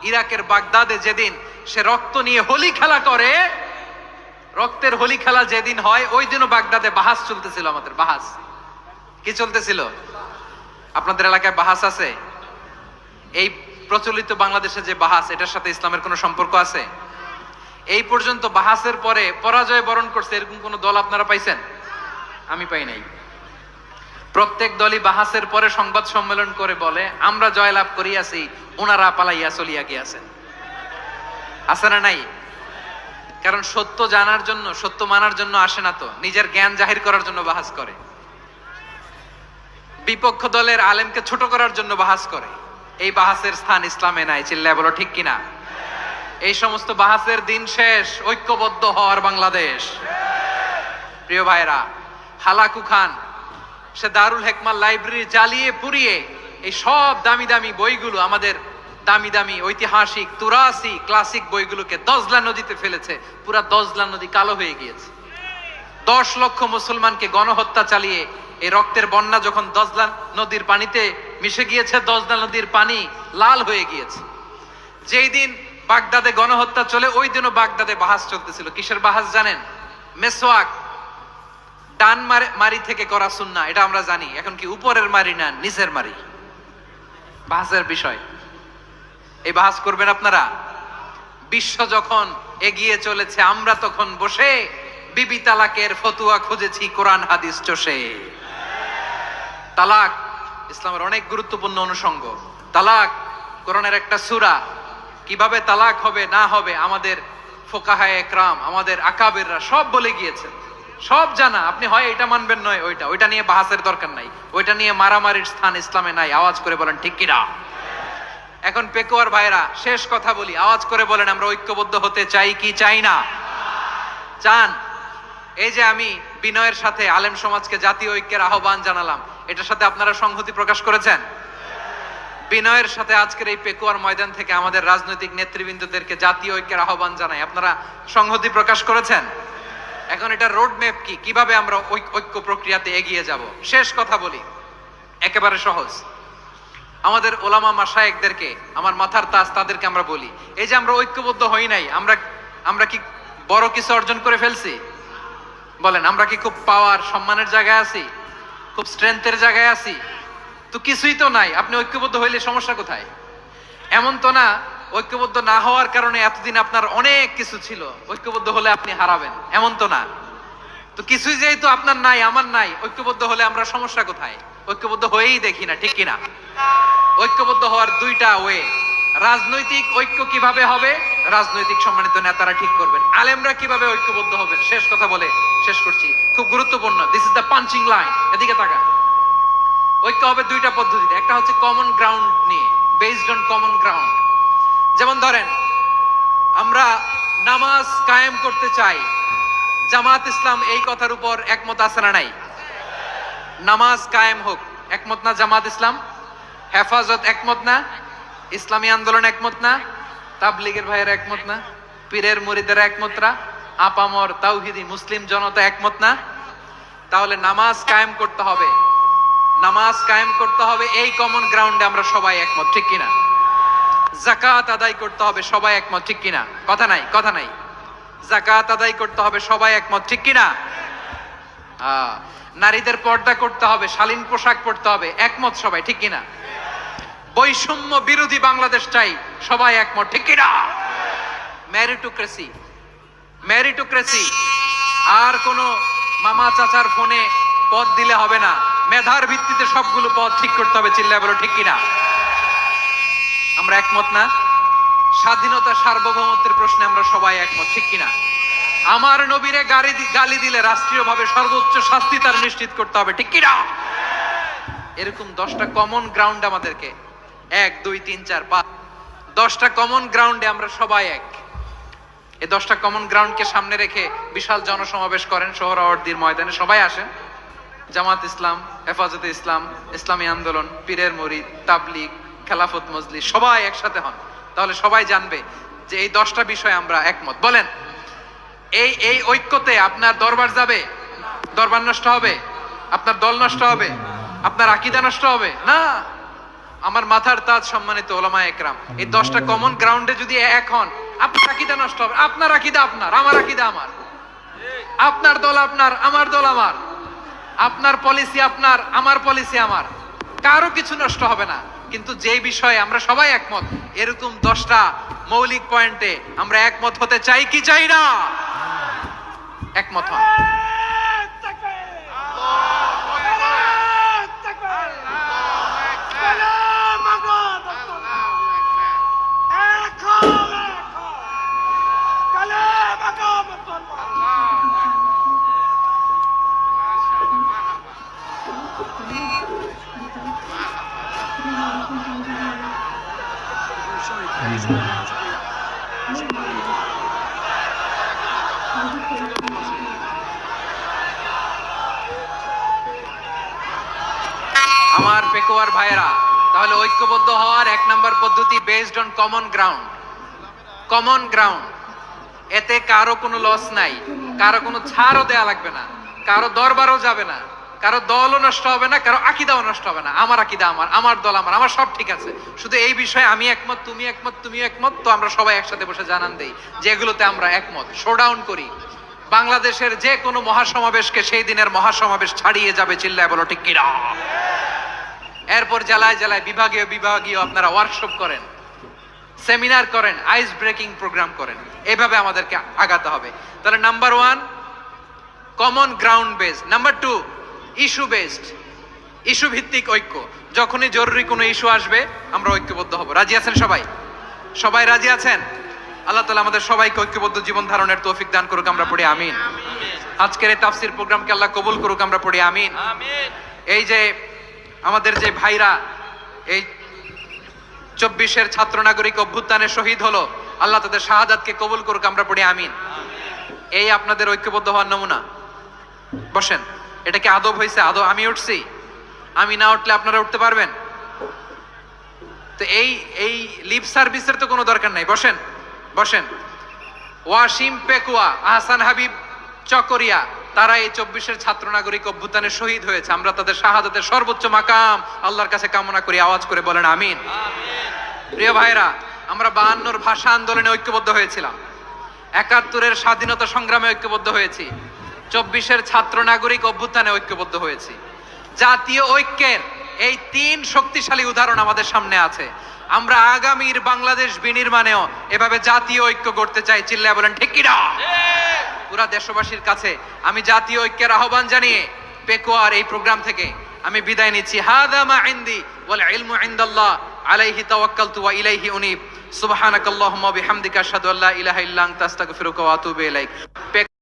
ইরাকের বাগদাদে যেদিন সে রক্ত নিয়ে হোলি খেলা করে, রক্তের হোলি খেলা যেদিন হয়, ওই দিনও বাগদাদে বাহাস চলতেছিল। আমাদের বাহাস কি চলতেছিল? আপনাদের এলাকায় বাহাস আছে? এই প্রচলিত বাংলাদেশে যে বাহাস, এটার সাথে ইসলামের কোনো সম্পর্ক আছে? এই পর্যন্ত বাহাসের পরে পরাজয় বরণ করছে এরকম কোন দল আপনারা পাইছেন? আমি পাই নাই। প্রত্যেক দলই বাহাসের পরে সংবাদ সম্মেলন করে বলে, আমরা জয়লাভ করিয়াছি, ওনারা পালাইয়া চলিয়া গিয়াছেন। আছে না নাই? কারণ সত্য জানার জন্য, সত্য মানার জন্য আসে না তো, নিজের জ্ঞান জাহির করার জন্য বাহাস করে। বিপক্ষ দলের আলেমকে ছোট করার জন্য বাহাস করে। এই বাহাসের স্থান ইসলামে নাই, চিল্লায় বলো ঠিক কিনা? এই সমস্ত বাহাসের দিন শেষ, ঐক্যবদ্ধ হওয়ার বাংলাদেশ। প্রিয় ভাইরা, হালাকু খান সে দারুল হিকমা লাইব্রেরি জ্বালিয়ে পুড়িয়ে এই সব দামি দামি বইগুলো, আমাদের দামি দামি ঐতিহাসিক তুরাসি ক্লাসিক বইগুলোকে দজলা নদীতে ফেলেছে। পুরা দজলা নদী কালো হয়ে গিয়েছে। 10 লক্ষ মুসলমানকে গণহত্যা চালিয়ে এই রক্তের বন্যা যখন দজলা নদীর পানিতে মিশে গিয়েছে, দজলা নদীর পানি লাল হয়ে গিয়েছে। যেই দিন বাগদাদে গণহত্যা চলে, ওই দিনও বাগদাদে বাহাস চলতেছিল। কিসের বাহাস জানেন? মেসওয়াক, ডান মারি থেকে করা সুন্নাহ, এটা আমরা জানি। এখন কি উপরের মারি না নিচের মারি? বাহাসের বিষয়। এই বাহাস করবেন আপনারা? বিশ্ব যখন এগিয়ে চলেছে, আমরা তখন বসে বিবি তালাকের ফতুয়া খুঁজেছি কোরআন হাদিস চষে। তালাক ইসলামের অনেক গুরুত্বপূর্ণ অনুষঙ্গ। তালাক কোরআনের একটা সূরা। কিভাবে তালাক হবে না হবে আমাদের ফোকাহায়ে একরাম, আমাদের আকাবেররা সব বলে গিয়েছেন, সব জানা। আপনি হয় এটা মানবেন, নয় ওইটা নিয়ে বাহাসের দরকার নাই, ওইটা নিয়ে মারামারির স্থান ইসলামে নাই। আওয়াজ করে বলেন ঠিক কিনা? এখন পেকুয়ার ভাইরা, শেষ কথা বলি, আওয়াজ করে বলেন আমরা ঐক্যবদ্ধ হতে চাই কি চাই না? চান? এই যে আমি বিনয়ের সাথে আলেম সমাজকে জাতীয় ঐক্যের আহ্বান জানালাম, এটার সাথে আপনারা সংহতি প্রকাশ করেছেন? বিনয়ের সাথে আজকের এই পেকুয়ার ময়দান থেকে আমাদের রাজনৈতিক নেতৃবৃন্দদেরকে জাতীয় ঐক্যের আহ্বান জানাই, আপনারা সংহতি প্রকাশ করেছেন? এখন এটা রোড ম্যাপ কি, কিভাবে আমরা ঐক্য প্রক্রিয়াতে এগিয়ে যাব? শেষ কথা বলি, একেবারে সহজ। আমাদের ওলামা মাশায়েখদেরকে, আমার মাথার তাজ, তাদেরকে আমরা বলি, এই যে আমরা ঐক্যবদ্ধ হই নাই, আমরা কি বড় কিছু অর্জন করে ফেলছি? বলেন, আমরা কি খুব পাওয়ার সম্মানের জায়গায় আছি? খুব স্ট্রেংথের জায়গায় আছি? তো কিছুই তো নাই। আপনি ঐক্যবদ্ধ হইলে সমস্যা কোথায়? এমন তো না ঐক্যবদ্ধ না হওয়ার কারণে এতদিন আপনার অনেক কিছু ছিল, ঐক্যবদ্ধ হলে আপনি হারাবেন, এমন তো না। তো কিছুই যেহেতু আপনার নাই, আমার নাই, ঐক্যবদ্ধ হলে আমরা সমস্যা কোথায়? ঐক্যবদ্ধ হয়েই দেখি না, ঠিক কিনা? ঐক্যবদ্ধ হওয়ার দুইটা ওয়ে। রাজনৈতিক ঐক্য কিভাবে হবে? রাজনৈতিক সম্মানিত নেতারা ঠিক করবেন। আলেমরা কিভাবে ঐক্যবদ্ধ হবেন? শেষ কথা বলে শেষ করছি, খুব গুরুত্বপূর্ণ। This is the punching line. এদিকে তাকান। ঐক্য হবে দুইটা পদ্ধতিতে। একটা হচ্ছে কমন গ্রাউন্ড নিয়ে, বেসড অন কমন গ্রাউন্ড। যেমন ধরেন, আমরা নামাজ কায়েম করতে চাই, জামাত ইসলাম এই কথার উপর একমত আছে না নাই? নামাজ কায়েম হোক, একমত না জামাত ইসলাম? হেফাজত একমত না? ইসলামী আন্দোলন একমত না? তাবলীগের ভাইয়েরা একমত না? পীরের মুরিদেরা একমত না? আপামর তাওহীদি মুসলিম জনতা একমত না? তাহলে নামাজ কায়েম করতে হবে, নামাজ কায়েম করতে হবে এই কমন গ্রাউন্ডে আমরা সবাই একমত, ঠিক কিনা? যাকাত আদায় করতে হবে, সবাই একমত, ঠিক কিনা? কথা নাই, কথা নাই। যাকাত আদায় করতে হবে, সবাই একমত, ঠিক কিনা? নারীদের পর্দা করতে হবে, শালীন পোশাক পরতে হবে, একমত সবাই, ঠিক কিনা? বৈষম্য বিরোধী বাংলাদেশ চাই, সবাই একমত, ঠিক কিনা? মেরিটোক্রেসি, মেরিটোক্রেসি, আর কোন মামা চাচার ফোনে পদ দিলে হবে না, মেধার ভিত্তিতে সবগুলো পদ ঠিক করতে হবে, চিল্লায় বলো ঠিক কিনা? আমরা একমত না? স্বাধীনতা সার্বভৌমত্বের প্রশ্নে আমরা সবাই একমত, ঠিক কিনা? আমার নবীরে গালি দিলে রাষ্ট্রীয়ভাবে সর্বোচ্চ শাস্তি তার নিশ্চিত করতে হবে, ঠিক কিনা? এরকম 10টা কমন গ্রাউন্ড আমাদেরকে, 1 2 3 4 5, 10টা কমন গ্রাউন্ডে আমরা সবাই এক। এই 10টা কমন গ্রাউন্ডকে সামনে রেখে বিশাল জনসমাবেশ করেন সোহরাওয়ার্দীর ময়দানে, সবাই আসেন। জামাত ইসলাম, হেফাজতে ইসলাম, ইসলামী আন্দোলন, পীরের মুরিদ, তাবলিগ, খেলাফত মজলিস, সবাই একসাথে হন। তাহলে সবাই জানবে যে এই 10টা বিষয়ে আমরা একমত। বলেন, এই ঐক্যতে আপনার দরবার যাবে? দরবার নষ্ট হবে? আপনার দল নষ্ট হবে? আপনার আকীদা নষ্ট হবে? না। আমার মাথার তাজ সম্মানিত ওলামা একরাম, এই 10টা কমন গ্রাউন্ডে যদি এক হন, আপনার আকীদা নষ্ট হবে? আপনার আকীদা আপনার, আমার আকীদা আমার, আপনার দল আপনার, আমার দল আমার, আপনার পলিসি আপনার, আমার পলিসি আমার, কারো কিছু নষ্ট হবে না। কিন্তু যে বিষয়ে আমরা সবাই একমত, এরকম 10টা মৌলিক পয়েন্টে আমরা একমত হতে চাই কি চাই না? একমত হন। আমার পেকুয়ার ভাইয়েরা, তাহলে ঐক্যবদ্ধ হওয়ার 1 নম্বর পদ্ধতি based on common ground. Common ground, এতে কারো কোনো লস নাই, কারো কোনো ছাড়ও দেয়া লাগবে না, কারো দরবারও যাবে না, কারো দলও নষ্ট হবে না, কারো আকীদাও নষ্ট হবে না। আমার আকীদা আমার, আমার দল আমার, আমার সব ঠিক আছে। শুধু এই বিষয়ে আমি একমত, তুমি একমত, তুমিও একমত, তো আমরা সবাই একসাথে বসে জানান দেই যেগুলোতে আমরা একমত, শোডাউন করি। বাংলাদেশের যে কোনো মহাসমাবেশকে সেই দিনের মহাসমাবেশ ছাড়িয়ে যাবে, চিল্লায় বলো ঠিক কিনা? এরপর জেলায় জেলায় বিভাগীয় আপনারা ওয়ার্কশপ করেন, সেমিনার করেন, আইস ব্রেকিং প্রোগ্রাম করেন। এইভাবে আমাদেরকে আগাতে হবে। তাহলে number 1 common ground based, number 2 issue based, issue ভিত্তিক ঐক্য। যখনই জরুরি কোনো ইস্যু আসবে আমরা ঐক্যবদ্ধ হব। রাজি আছেন সবাই? সবাই রাজি আছেন? আল্লাহ তাআলা আমাদের সবাইকে ঐক্যবদ্ধ জীবন ধারণের তৌফিক দান করুক, আমরা পড়ি আমিন। আজকের এই তাফসীর প্রোগ্রামকে আল্লাহ কবুল করুক, আমরা পড়ি আমিন। এই যে আমাদের যে ভাইরা এই 24-এর ছাত্র নাগরিক অভ্যুত্থানে শহীদ হলো, আল্লাহ তাদের শাহাদাতকে কবুল করুক, আমরা পড়ি আমিন। এই আপনাদের ঐক্যবদ্ধ হওয়ার নমুনা। বসেন, এটা কি আদব হয়েছে? আদব আমি উঠছি, আমি না উঠলে আপনারা উঠতে পারবেন? তো এই লিপ সার্ভিসের তো কোনো দরকার নাই। বসেন বসেন। ওয়াসিম পেকুয়া, আহসান হাবিব চকরিয়া, তারা এই 24-এর ছাত্র নাগরিক অভ্যুত্থানে শহীদ হয়েছে। আমরা তাদের শাহাদাতের সর্বোচ্চ মাকাম আল্লাহর কাছে কামনা করি। আওয়াজ করে বলেন আমিন। প্রিয় ভাইরা, আমরা 52-র ভাষা আন্দোলনে ঐক্যবদ্ধ হয়েছিলাম, 71-এর স্বাধীনতা সংগ্রামে ঐক্যবদ্ধ হয়েছি, 24-এর ছাত্র নাগরিক অভ্যুত্থানে ঐক্যবদ্ধ হয়েছি। জাতীয় ঐক্যের এই 3 শক্তিশালী উদাহরণ আমাদের সামনে আছে। আমরা আগামীর বাংলাদেশ বিনির্মাণেও এভাবে জাতীয় ঐক্য গড়তে চাই। চিল্লায় বলেন ঠিক কিনা? পুরা দেশবাসীর কাছে আমি জাতীয় ঐক্যের আহ্বান জানিয়ে পেকুয়ার এই প্রোগ্রাম থেকে আমি বিদায় নিচ্ছি। হাদা মা ইনদি ওয়াল ইলমু ইনদাল্লাহ আলাইহি তাওয়াক্কালতু ওয়া ইলাইহি উনীব। সুবহানাকাল্লাহুম্মা ওয়া বিহামদিকা আশহাদু আল্লা ইলাহা ইল্লা আনতা আস্তাগফিরুকা ওয়া আতুবু ইলাইক।